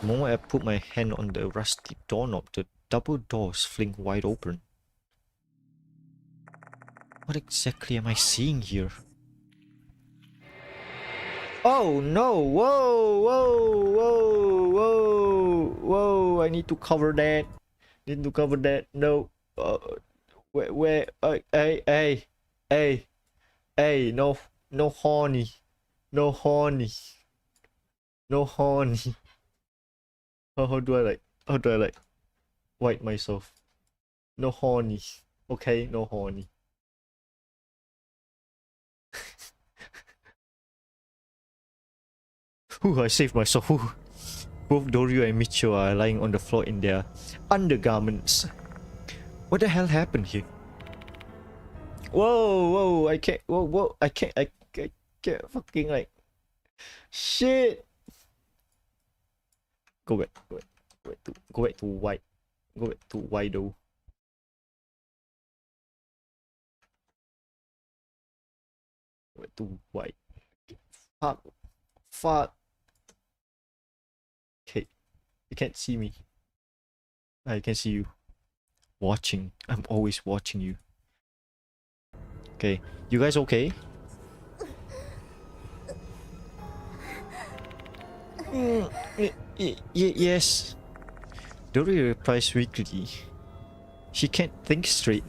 The moment I put my hand on the rusty doorknob, the double doors fling wide open. What exactly am I seeing here? Oh no! Whoa! Whoa! Whoa! Whoa! Whoa! I need to cover that. Need to cover that. No. Where? Hey! No! No horny. No horny. No horny. How do I like wipe myself? No horny. Okay, no horny. Ooh, I saved myself. Ooh. Both Doryu and Micho are lying on the floor in their undergarments. What the hell happened here? Whoa, I can't. Whoa, I can't. Get fucking like shit. Go back. Go back to white. Go back to white though. Go back to white. Fuck. Okay. You can't see me. I can see you. Watching. I'm always watching you. Okay. You guys okay? Yes. Dory replies weakly. She can't think straight.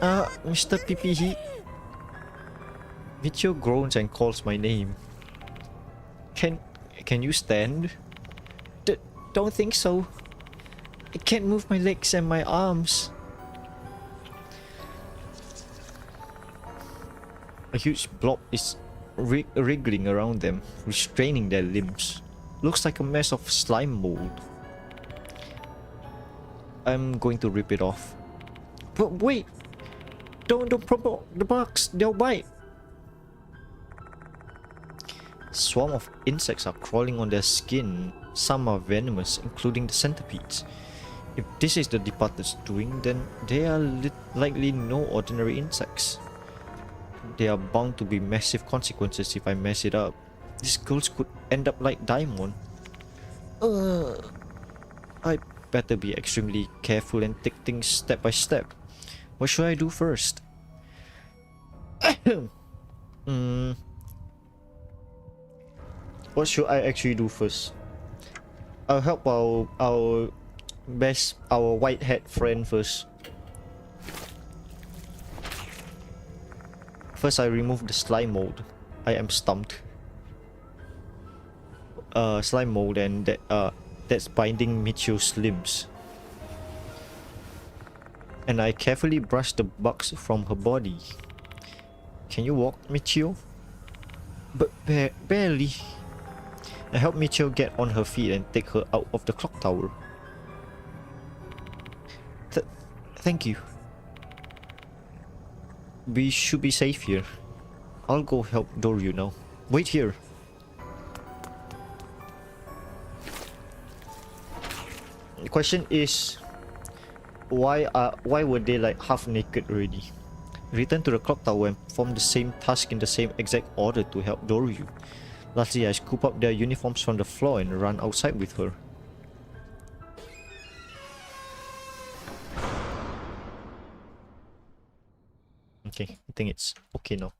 Mr. Pipi. Michio groans and calls my name. Can you stand? Don't think so. I can't move my legs and my arms. A huge blob is wriggling around them, restraining their limbs. Looks like a mess of slime mold. I'm going to rip it off. But wait! Don't promote the bugs, they'll bite! Swarm of insects are crawling on their skin. Some are venomous, including the centipedes. If this is the departed's doing, then they are likely no ordinary insects. There are bound to be massive consequences if I mess it up. These girls could end up like Daimon. I better be extremely careful and take things step by step. What should I do first? What should I actually do first? I'll help our white hat friend first. First, I remove the slime mold. I am stumped. Slime mold, and that's binding Michio's limbs. And I carefully brush the bugs from her body. Can you walk, Michio? But barely. I help Michio get on her feet and take her out of the clock tower. Thank you. We should be safe here. I'll go help Doryu now. Wait here. The question is, why were they like half naked already? Return to the clock tower and perform the same task in the same exact order to help Doryu. Lastly, I scoop up their uniforms from the floor and run outside with her. Okay, I think it's okay now.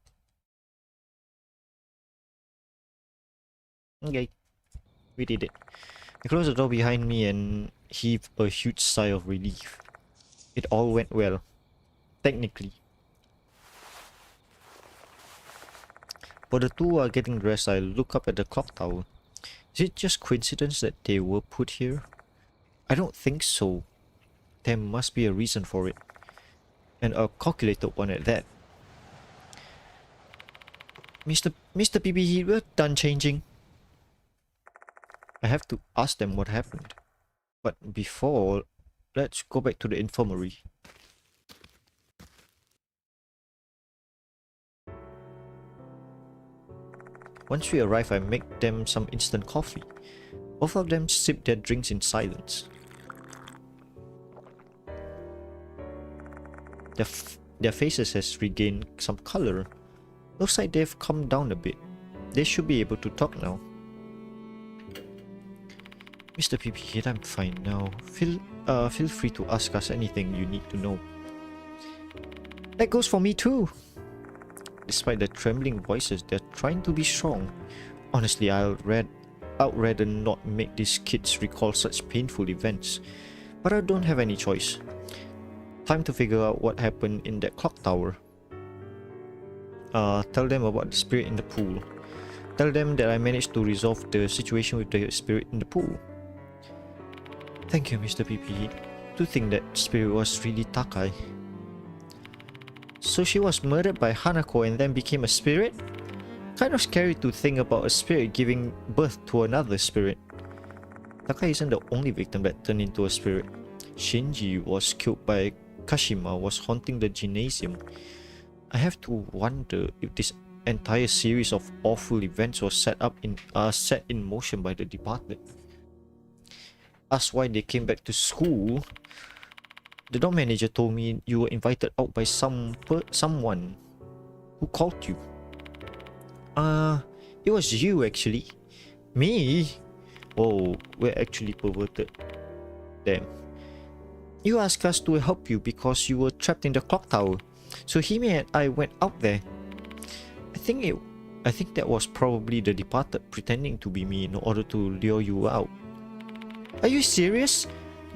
Okay, we did it. I closed the door behind me and heaved a huge sigh of relief. It all went well. Technically. While the two are getting dressed, I look up at the clock tower. Is it just coincidence that they were put here? I don't think so. There must be a reason for it. And a calculated one at that. Mr. PB, we're done changing. I have to ask them what happened. But before, let's go back to the infirmary. Once we arrive, I make them some instant coffee. Both of them sip their drinks in silence. Their faces has regained some color. Looks like they've calmed down a bit. They should be able to talk now. Mr. PP, I'm fine now. Feel free to ask us anything you need to know. That goes for me too. Despite their trembling voices, they're trying to be strong. Honestly, I'd rather not make these kids recall such painful events. But I don't have any choice. Time to figure out what happened in that clock tower. Tell them about the spirit in the pool. Tell them that I managed to resolve the situation with the spirit in the pool. Thank you, Mr. PP. To think that spirit was really Takai. So she was murdered by Hanako and then became a spirit? Kind of scary to think about a spirit giving birth to another spirit. Takai isn't the only victim that turned into a spirit. Shinji was killed by Kashima was haunting the gymnasium, I have to wonder if this entire series of awful events was set in motion by the departed. Asked why they came back to school, the dorm manager told me you were invited out by someone. Who called you? It was you actually. Me? Oh, we're actually perverted. Damn. You asked us to help you because you were trapped in the clock tower. So Hime and I went out there. I think that was probably the departed pretending to be me in order to lure you out. Are you serious?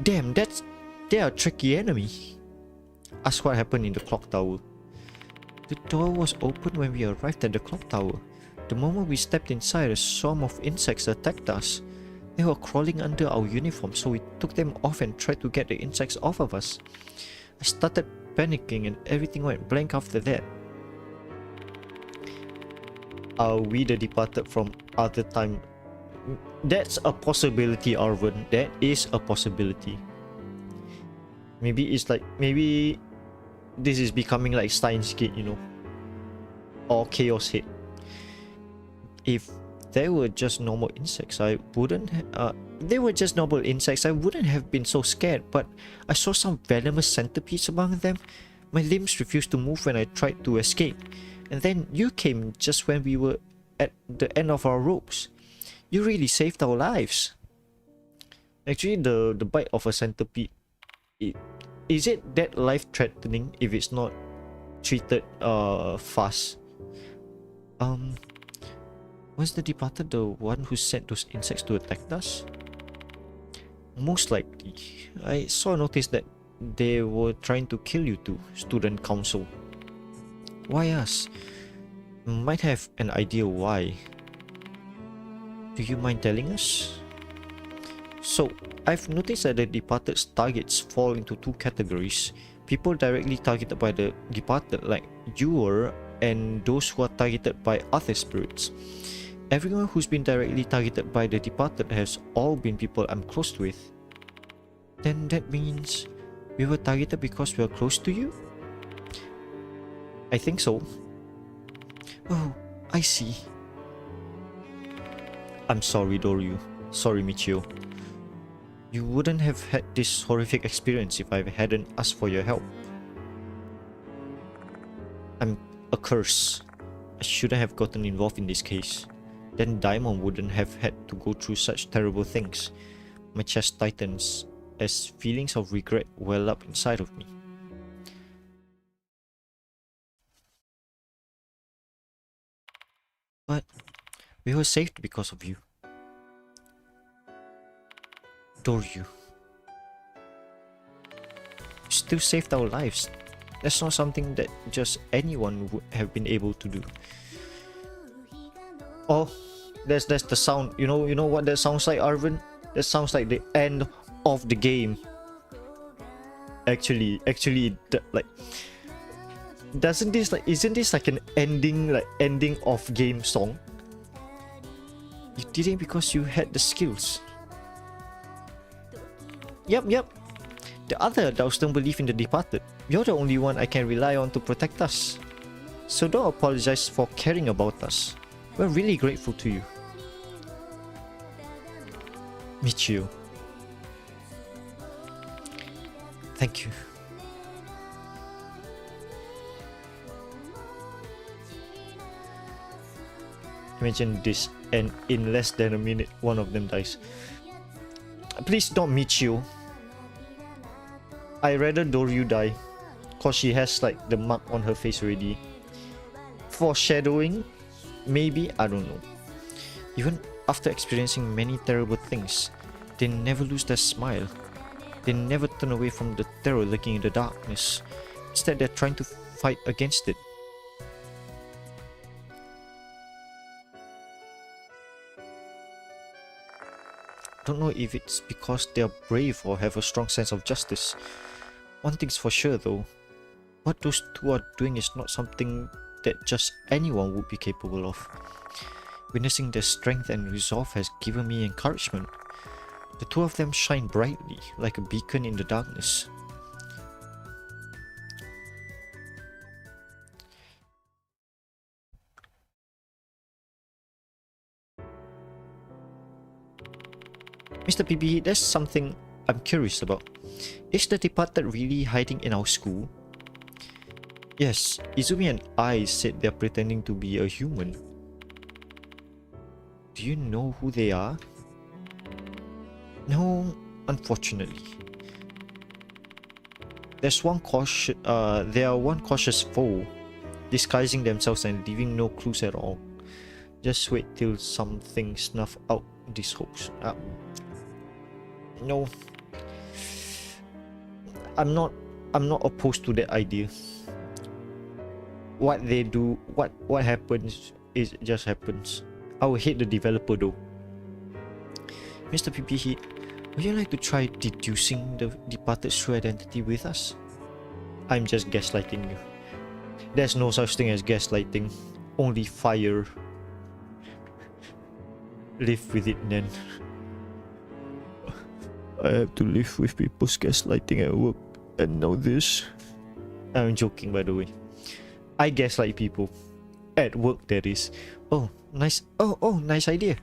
Damn, they are a tricky enemy. Ask what happened in the clock tower. The door was open when we arrived at the clock tower. The moment we stepped inside, a swarm of insects attacked us. They were crawling under our uniform, so we took them off and tried to get the insects off of us. I started panicking and everything went blank after that. Are we the departed from other time? That's a possibility, Arvin. That is a possibility. Maybe this is becoming like Steins Gate, you know, or Chaos Head. If they were just normal insects, I wouldn't have been so scared, but I saw some venomous centipedes among them. My limbs refused to move when I tried to escape, and then you came just when we were at the end of our ropes. You really saved our lives. Actually, the bite of a centipede, is it that life-threatening if it's not treated fast? Was the departed the one who sent those insects to attack us? Most likely. I saw a notice that they were trying to kill you too, student council. Why us? Might have an idea why. Do you mind telling us? So, I've noticed that the departed's targets fall into two categories. People directly targeted by the departed like you were, and those who are targeted by other spirits. Everyone who's been directly targeted by the departed has all been people I'm close with. Then that means we were targeted because we are close to you? I think so. Oh, I see. I'm sorry, Doryu. Sorry, Michio. You wouldn't have had this horrific experience if I hadn't asked for your help. I'm a curse. I shouldn't have gotten involved in this case. Then Daimon wouldn't have had to go through such terrible things. My chest tightens as feelings of regret well up inside of me. But we were saved because of you. Doryu. You still saved our lives. That's not something that just anyone would have been able to do. Oh, that's the sound. You know what that sounds like, Arvin? That sounds like the end of the game. Actually, like, isn't this like an ending of game song? You did it because you had the skills. Yep. The other adults don't believe in the departed. You're the only one I can rely on to protect us. So don't apologize for caring about us. We're really grateful to you. Michio. Thank you. Imagine this, and in less than a minute, one of them dies. Please don't Michio. I rather Doryu die, cause she has like the mark on her face already. Foreshadowing? Maybe, I don't know. Even after experiencing many terrible things, they never lose their smile. They never turn away from the terror lurking in the darkness. Instead, they're trying to fight against it. Don't know if it's because they are brave or have a strong sense of justice. One thing's for sure though, what those two are doing is not something that just anyone would be capable of. Witnessing their strength and resolve has given me encouragement. The two of them shine brightly, like a beacon in the darkness. Mr. PPE, there's something I'm curious about. Is the departed really hiding in our school? Yes, Izumi and I said they're pretending to be a human. Do you know who they are? No, unfortunately. They are one cautious foe, disguising themselves and leaving no clues at all. Just wait till something snuff out these hopes. No, I'm not opposed to that idea. What they do, what happens, is just happens. I would hate the developer though. Mr. PPE, would you like to try deducing the departed's true identity with us? I'm just gaslighting you. There's no such thing as gaslighting, only fire. Live with it then. I have to live with people's gaslighting at work, and now this. I'm joking, by the way. I gaslight people. At work, that is. Oh, nice. Oh, nice idea.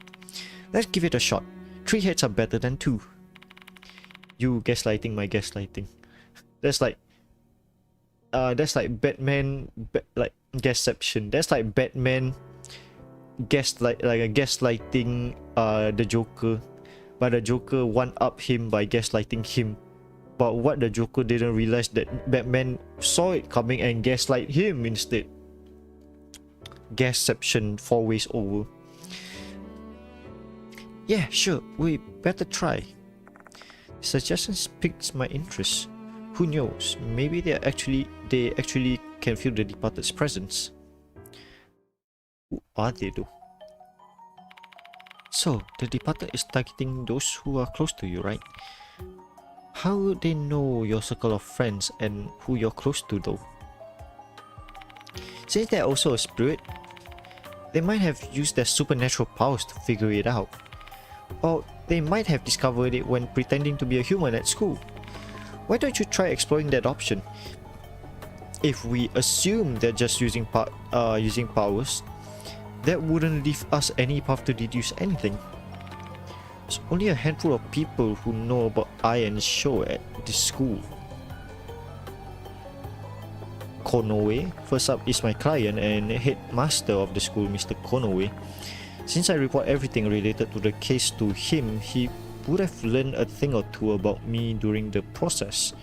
Let's give it a shot. 3 heads are better than 2. You gaslighting my gaslighting. That's like Batman, like gasception. That's like Batman gaslighting the Joker, but the Joker one-up him by gaslighting him. But what the Joker didn't realize that Batman saw it coming and gaslight him instead. Gasception 4 ways over. Yeah, sure, we better try. Suggestions piques my interest. Who knows? Maybe they actually can feel the departed's presence. Who are they though? So, the departed is targeting those who are close to you, right? How would they know your circle of friends and who you're close to though? Since they're also a spirit, they might have used their supernatural powers to figure it out. Or they might have discovered it when pretending to be a human at school. Why don't you try exploring that option? If we assume they're just using powers, that wouldn't leave us any path to deduce anything. There's only a handful of people who know about Iron Show at this school. Konoe, first up, is my client and headmaster of the school, Mr. Konoe. Since I report everything related to the case to him, he would have learned a thing or two about me during the process.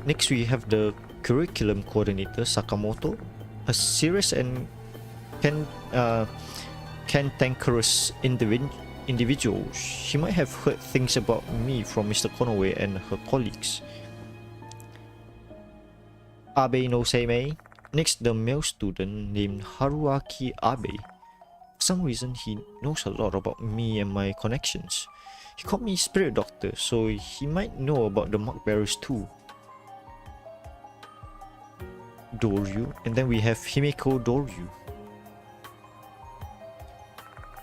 Next, we have the curriculum coordinator, Sakamoto, a serious and cantankerous individual. She might have heard things about me from Mr. Konoe and her colleagues. Abe no Seimei. Next, the male student named Haruaki Abe. For some reason, he knows a lot about me and my connections. He called me Spirit Doctor, so he might know about the Mark Bearers too. Doryu, and then we have Himeko Doryu.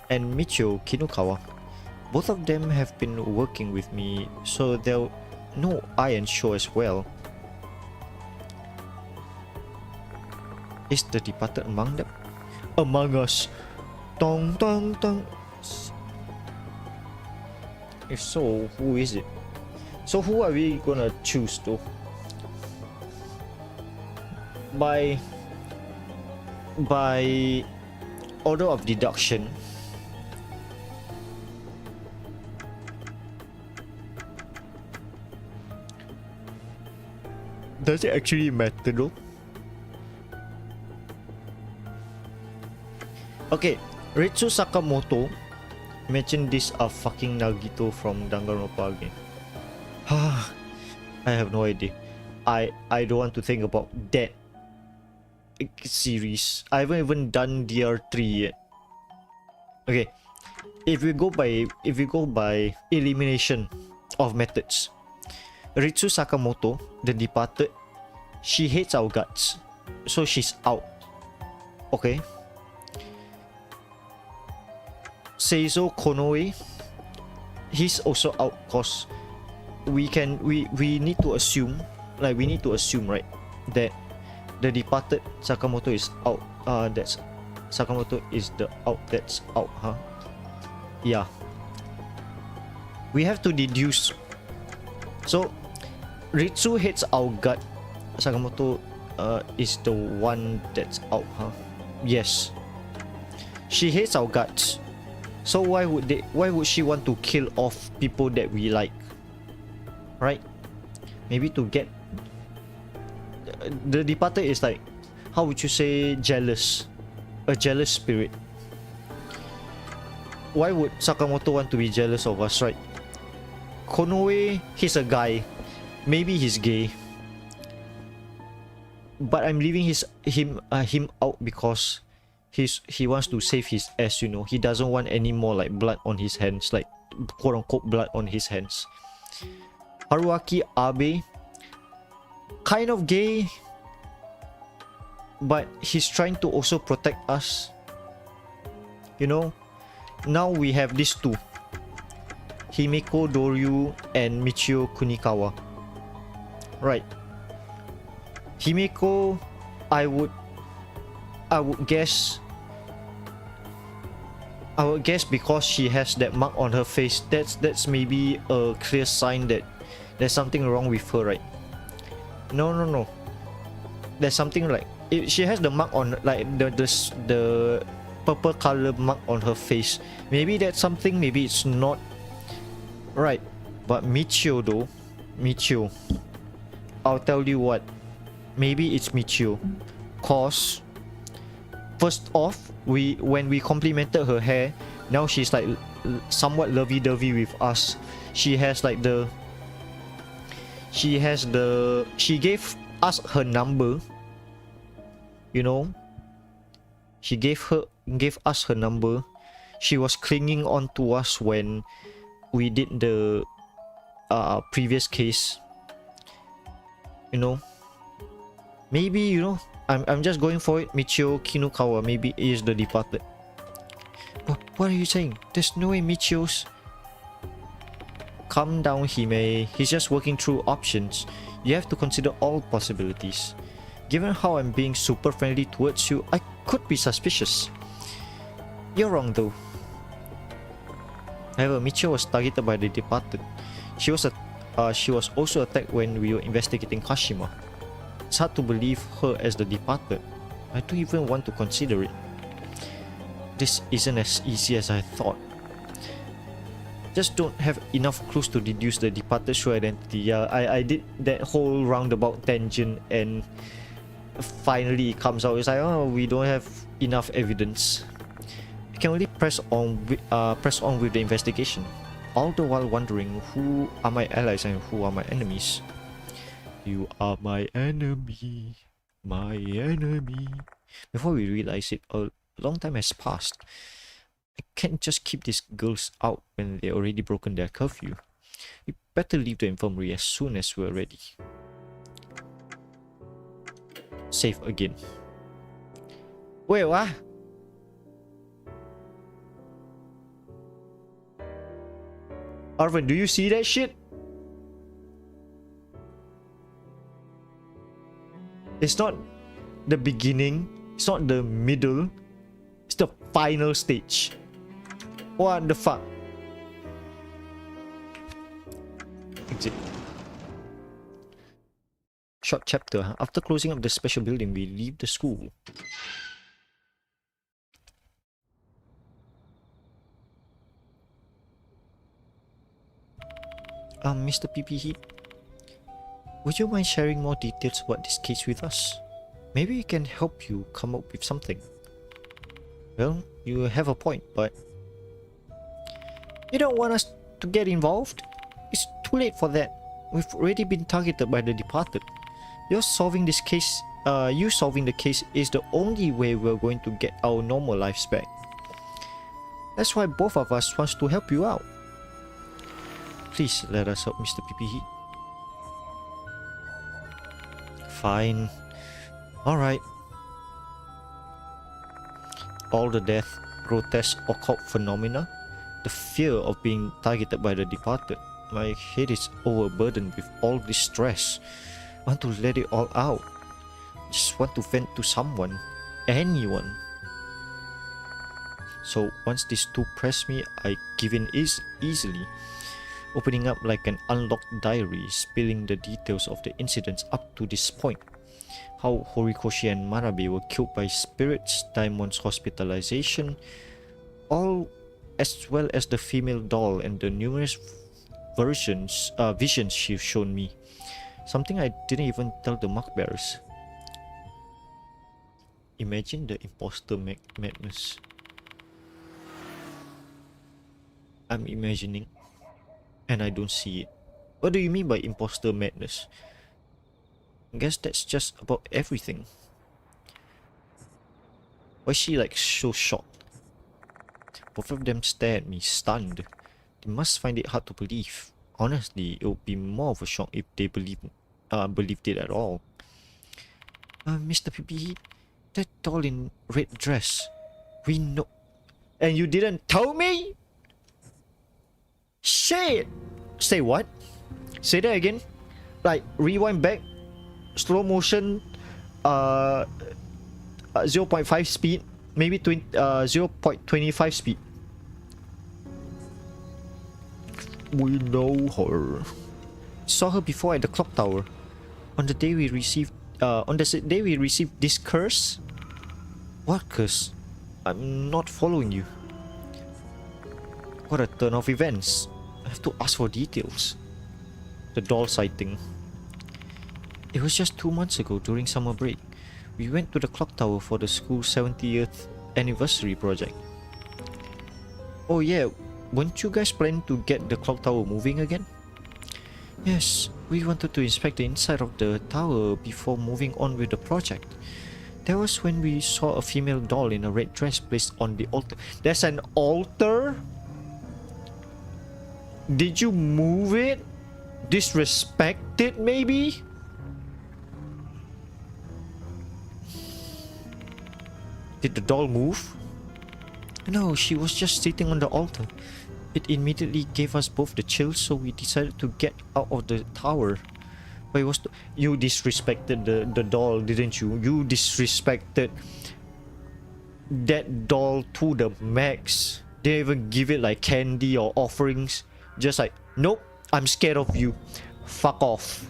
And Michio Kinukawa. Both of them have been working with me, so they'll know Iron Show as well. Is the departed among them? Among us. Dong dong dong. If so, who is it? So who are we gonna choose though? By order of deduction, does it actually matter though? Okay, Ritsu Sakamoto mentioned this fucking Nagito from Danganronpa again. I have no idea. I don't want to think about that series. I haven't even done DR3 yet. Okay, if we go by elimination of methods, Ritsu Sakamoto, the departed, she hates our guts, so she's out. Okay. Seizo Konoe, he's also out because we need to assume, right, that the departed Sakamoto is out. That's Sakamoto is the out that's out, huh? Yeah. We have to deduce. So, Ritsu hates our gut. Sakamoto is the one that's out, huh? Yes. She hates our guts. So why would she want to kill off people that we like? Right? Maybe to get the departed is like, how would you say, jealous? A jealous spirit. Why would Sakamoto want to be jealous of us, right? Konoe, he's a guy. Maybe he's gay. But I'm leaving him out because he wants to save his ass, you know. He doesn't want any more like blood on his hands, like quote unquote blood on his hands. Haruaki Abe, kind of gay, but he's trying to also protect us. You know, now we have these two, Himeko Doryu and Michio Kunikawa. Right. Himeko, I would guess because she has that mark on her face, that's maybe a clear sign that there's something wrong with her, right? No. There's something like she has the mark on, like the purple color mark on her face. Maybe that's something, maybe it's not. Right. But Michio though, Michio, I'll tell you what, maybe it's Michio. Cause first off, when we complimented her hair, now she's like somewhat lovey-dovey with us. She gave us her number. You know, she gave us her number. She was clinging on to us when we did the previous case. You know, maybe, you know, I'm just going for it. Michio Kinukawa maybe is the departed. What are you saying? There's no way Michio's. Calm down, Hime. He's just working through options. You have to consider all possibilities. Given how I'm being super friendly towards you, I could be suspicious. You're wrong though. However, Michio was targeted by the departed. She was also attacked when we were investigating Kashima. It's hard to believe her as the departed. I don't even want to consider it. This isn't as easy as I thought. Just don't have enough clues to deduce the departed's true identity. Yeah, I did that whole roundabout tangent and finally it comes out. It's like, oh, we don't have enough evidence. We can only press on with the investigation, all the while wondering who are my allies and who are my enemies. You are my enemy, my enemy. Before we realize it, a long time has passed. I can't just keep these girls out when they're already broken their curfew. We better leave the infirmary as soon as we're ready. Save again. Wait, what? Arvin, do you see that shit? It's not the beginning, it's not the middle, it's the final stage. What the fuck? Exit. Short chapter, huh? After closing up the special building, we leave the school. Mr. PP, would you mind sharing more details about this case with us? Maybe we can help you come up with something. Well, you have a point, but you don't want us to get involved? It's too late for that. We've already been targeted by the departed. You solving the case is the only way we're going to get our normal lives back. That's why both of us wants to help you out. Please let us help Mr. PP. Fine. Alright. All the death, grotesque occult phenomena, the fear of being targeted by the departed. My head is overburdened with all this stress. I want to let it all out. Just want to vent to someone. Anyone. So once these two press me, I give in easily, opening up like an unlocked diary, spilling the details of the incidents up to this point. How Horikoshi and Manabe were killed by spirits, Daimon's hospitalization, all as well as the female doll and the numerous visions she's shown me. Something I didn't even tell the mark bearers. Imagine the imposter madness. I'm imagining, and I don't see it. What do you mean by imposter madness? I guess that's just about everything. Why is she like so shocked? Both of them stare at me, stunned. They must find it hard to believe. Honestly, it would be more of a shock if they believed it at all. Mr. PP, that doll in red dress. We know. And you didn't tell me? Shit! Say what? Say that again? Like, rewind back. Slow motion. 0.5 speed. Maybe 0.25 speed. We know her. Saw her before at the clock tower. On the day we received this curse? What curse? I'm not following you. What a turn of events. I have to ask for details. The doll sighting. It was just 2 months ago during summer break. We went to the clock tower for the school's 70th anniversary project. Oh yeah, weren't you guys planning to get the clock tower moving again? Yes, we wanted to inspect the inside of the tower before moving on with the project. That was when we saw a female doll in a red dress placed on the altar. There's an altar? Did you move it? Disrespect it, maybe? Did the doll move? No, she was just sitting on the altar. It immediately gave us both the chills, so we decided to get out of the tower. But it was you disrespected the doll, didn't you? You disrespected that doll to the max. Didn't even give it like candy or offerings. Just like, nope, I'm scared of you. Fuck off.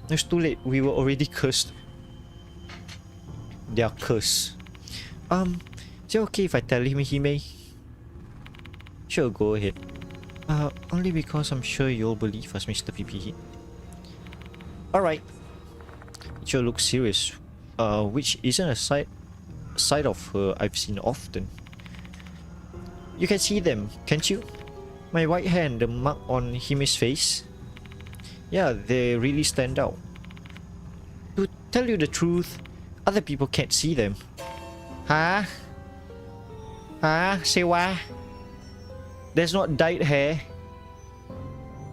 It's too late. We were already cursed. They are cursed. Is it okay if I tell him, Hime? Sure, go ahead. Only because I'm sure you'll believe us, Mr. PP. Alright. It sure looks serious. Which isn't a side of her I've seen often. You can see them, can't you? My white hair and the mark on Hime's face. Yeah, they really stand out. To tell you the truth, other people can't see them. Huh? Huh? Say what? There's not dyed hair.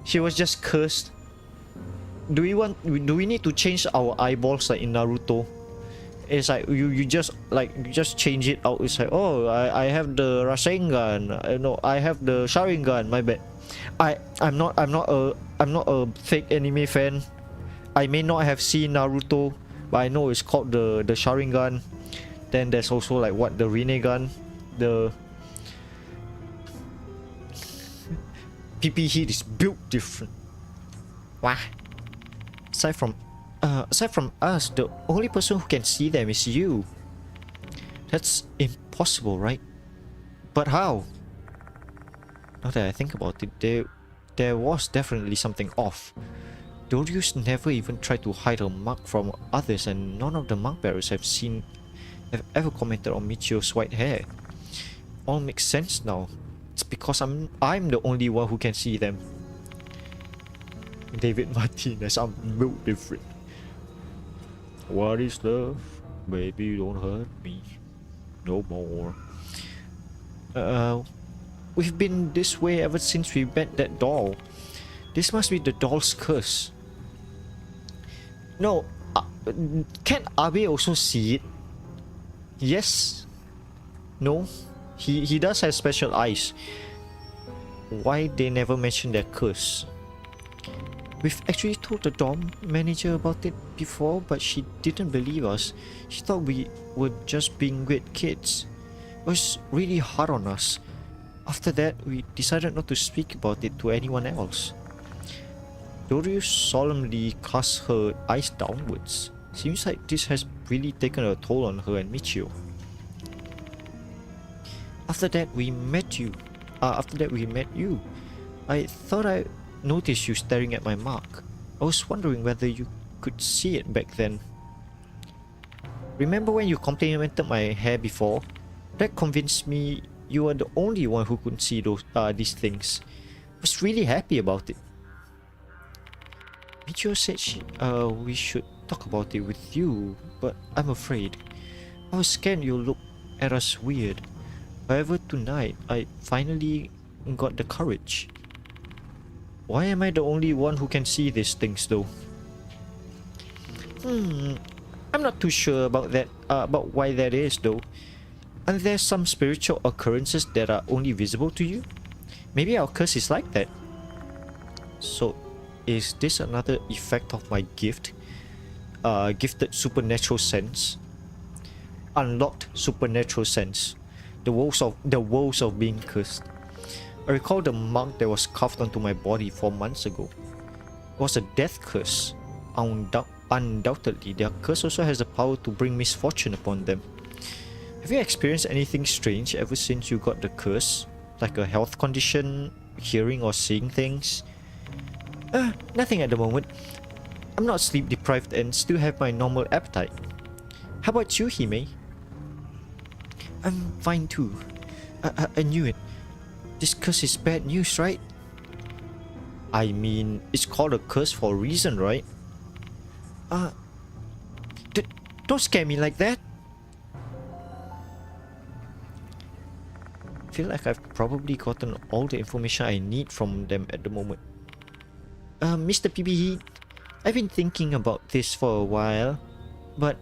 She was just cursed. Do we need to change our eyeballs like in Naruto? It's like you just change it out. It's like, oh, I have the Rasengan. No, I have the Sharingan. My bad. I'm not a fake anime fan. I may not have seen Naruto, but I know it's called the Sharingan. Then there's also like what, the Rinnegan, the PP Heat is built different. Wah. Aside from us, the only person who can see them is you. That's impossible, right? But how? Now that I think about it, there was definitely something off. Dorius never even tried to hide her mark from others, and none of the mark bearers have ever commented on Michio's white hair. All makes sense now. It's because I'm the only one who can see them. David Martinez, I'm built different. What is love? Baby, don't hurt me no more. We've been this way ever since we met that doll. This must be the doll's curse. No, can Abe also see it? Yes. No. He does have special eyes. Why they never mention their curse? We've actually told the dorm manager about it before, but she didn't believe us. She thought we were just being weird kids. was really hard on us. After that, we decided not to speak about it to anyone else. Doryu solemnly cast her eyes downwards. Seems like this has really taken a toll on her and Michio. After that we met you. I thought I noticed you staring at my mark. I was wondering whether you could see it back then. Remember when you complimented my hair before? That convinced me you were the only one who could see these things. I was really happy about it. Michio said we should talk about it with you, but I'm afraid. I was scared you'll look at us weird. However, tonight I finally got the courage. Why am I the only one who can see these things though? I'm not too sure about that, about why that is though. Aren't there some spiritual occurrences that are only visible to you? Maybe our curse is like that. So, is this another effect of my gift? Gifted supernatural sense? Unlocked supernatural sense. The woes of being cursed. I recall the mark that was carved onto my body 4 months ago. It was a death curse. Undoubtedly, their curse also has the power to bring misfortune upon them. Have you experienced anything strange ever since you got the curse? Like a health condition, hearing or seeing things? Nothing at the moment. I'm not sleep deprived and still have my normal appetite. How about you, Hime? I'm fine too. I knew it. This curse is bad news, right? I mean, it's called a curse for a reason, right? Don't scare me like that. I feel like I've probably gotten all the information I need from them at the moment. Mr. PB, I've been thinking about this for a while, but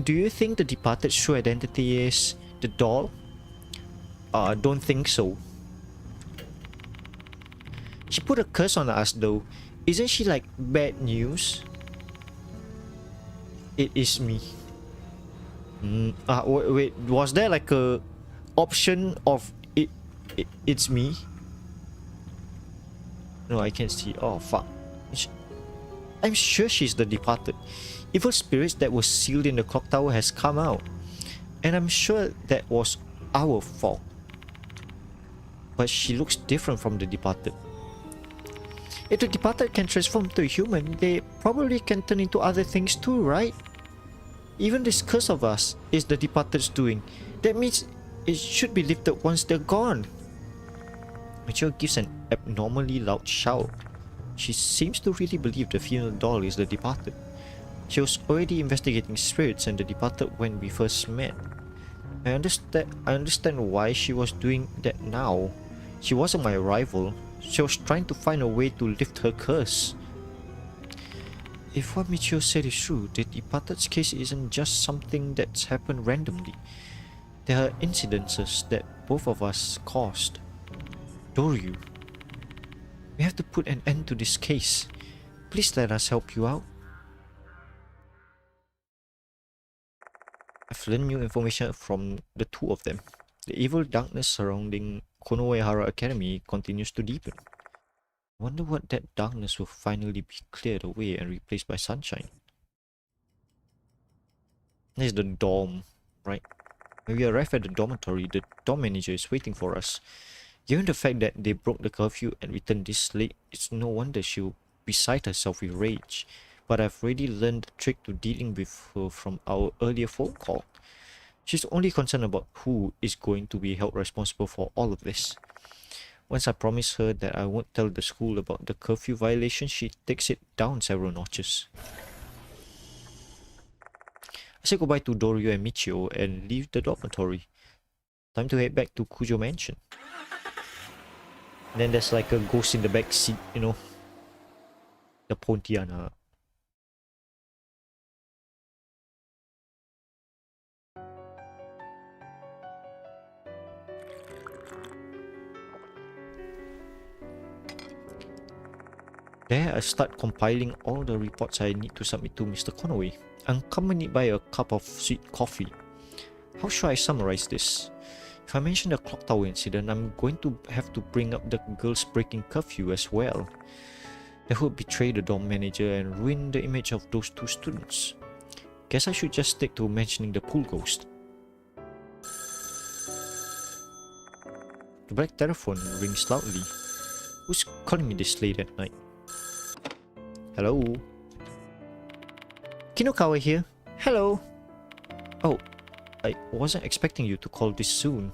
do you think the departed's true identity is the doll? Don't think so. She put a curse on us though. Isn't she like bad news? It is me. Wait, was there like a option of it's me? No, I can't see. Oh fuck. I'm sure she's the departed. Evil spirits that were sealed in the clock tower has come out. And I'm sure that was our fault. But she looks different from the departed. If the departed can transform to a human, they probably can turn into other things too, right? Even this curse of us is the departed's doing. That means it should be lifted once they're gone. Michio gives an abnormally loud shout. She seems to really believe the female doll is the departed. She was already investigating spirits and the departed when we first met. I understand why she was doing that now. She wasn't my rival. She was trying to find a way to lift her curse. If what Michio said is true, the departed's case isn't just something that's happened randomly. There are incidences that both of us caused. Doryu, we have to put an end to this case. Please let us help you out. I've learned new information from the two of them. The evil darkness surrounding Konohara Academy continues to deepen. I wonder what that darkness will finally be cleared away and replaced by sunshine. There's the dorm, right? When we arrive at the dormitory, the dorm manager is waiting for us. Given the fact that they broke the curfew and returned this late, it's no wonder she'll be beside herself with rage. But I've already learned the trick to dealing with her from our earlier phone call. She's only concerned about who is going to be held responsible for all of this. Once I promise her that I won't tell the school about the curfew violation, she takes it down several notches. I say goodbye to Doryu and Michio and leave the dormitory. Time to head back to Kujo Mansion. And then there's like a ghost in the back seat, you know. The Pontiana. There I start compiling all the reports I need to submit to Mr. Conway, accompanied by a cup of sweet coffee. How should I summarize this? If I mention the clock tower incident, I'm going to have to bring up the girls breaking curfew as well. That would betray the dorm manager and ruin the image of those two students. Guess I should just stick to mentioning the pool ghost. The black telephone rings loudly. Who's calling me this late at night? Hello? Kinokawa here. Hello? Oh, I wasn't expecting you to call this soon.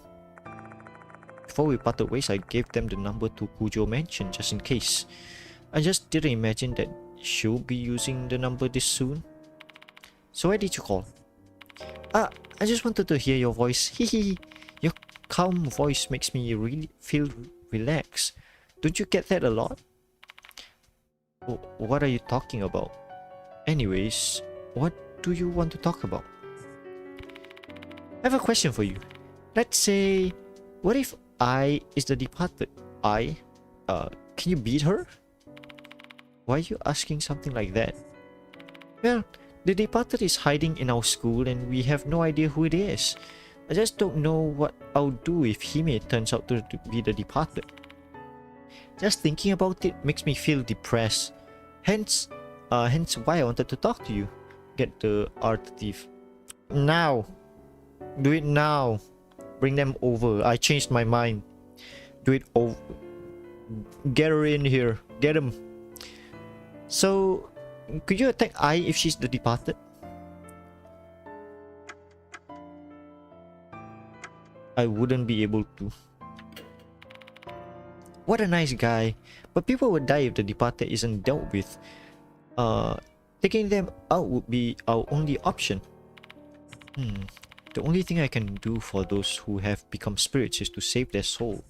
Before we parted ways, I gave them the number to Kujo Mansion just in case. I just didn't imagine that she'll be using the number this soon. So why did you call? I just wanted to hear your voice. Hehe. Your calm voice makes me really feel relaxed. Don't you get that a lot? What are you talking about? Anyways, what do you want to talk about? I have a question for you. Let's say, what if I is the departed? Can you beat her? Why are you asking something like that? Well, the departed is hiding in our school and we have no idea who it is. I just don't know what I'll do if Hime turns out to be the departed. Just thinking about it makes me feel depressed. Hence why I wanted to talk to you. Get the art thief. Now! Do it now! Bring them over. I changed my mind. Do it over. Get her in here. Get him. So, could you attack Ai if she's the departed? I wouldn't be able to. What a nice guy. But people would die if the departed isn't dealt with. Taking them out would be our only option. The only thing I can do for those who have become spirits is to save their soul.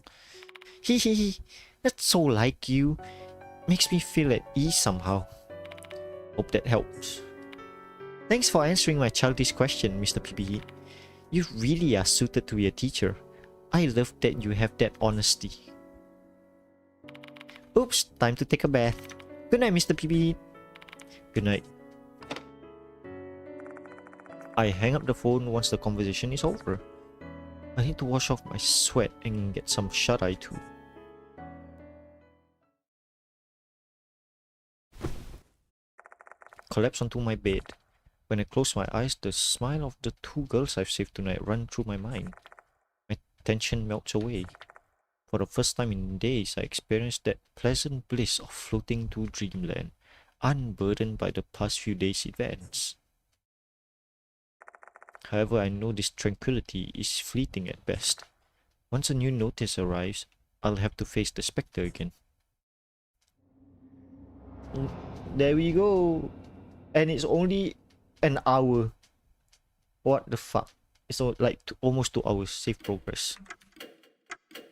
Hehehe, that's so like you. Makes me feel at ease somehow. Hope that helps. Thanks for answering my childish question, Mr. PPE. You really are suited to be a teacher. I love that you have that honesty. Oops, time to take a bath. Good night, Mr. PPE. Good night. I hang up the phone once the conversation is over. I need to wash off my sweat and get some shut-eye too. Collapse onto my bed. When I close my eyes, the smile of the two girls I've saved tonight run through my mind. My tension melts away. For the first time in days, I experienced that pleasant bliss of floating to dreamland, unburdened by the past few days' events. However, I know this tranquility is fleeting at best. Once a new notice arrives, I'll have to face the spectre again. There we go! And it's only an hour. What the fuck? It's like almost 2 hours. Save progress.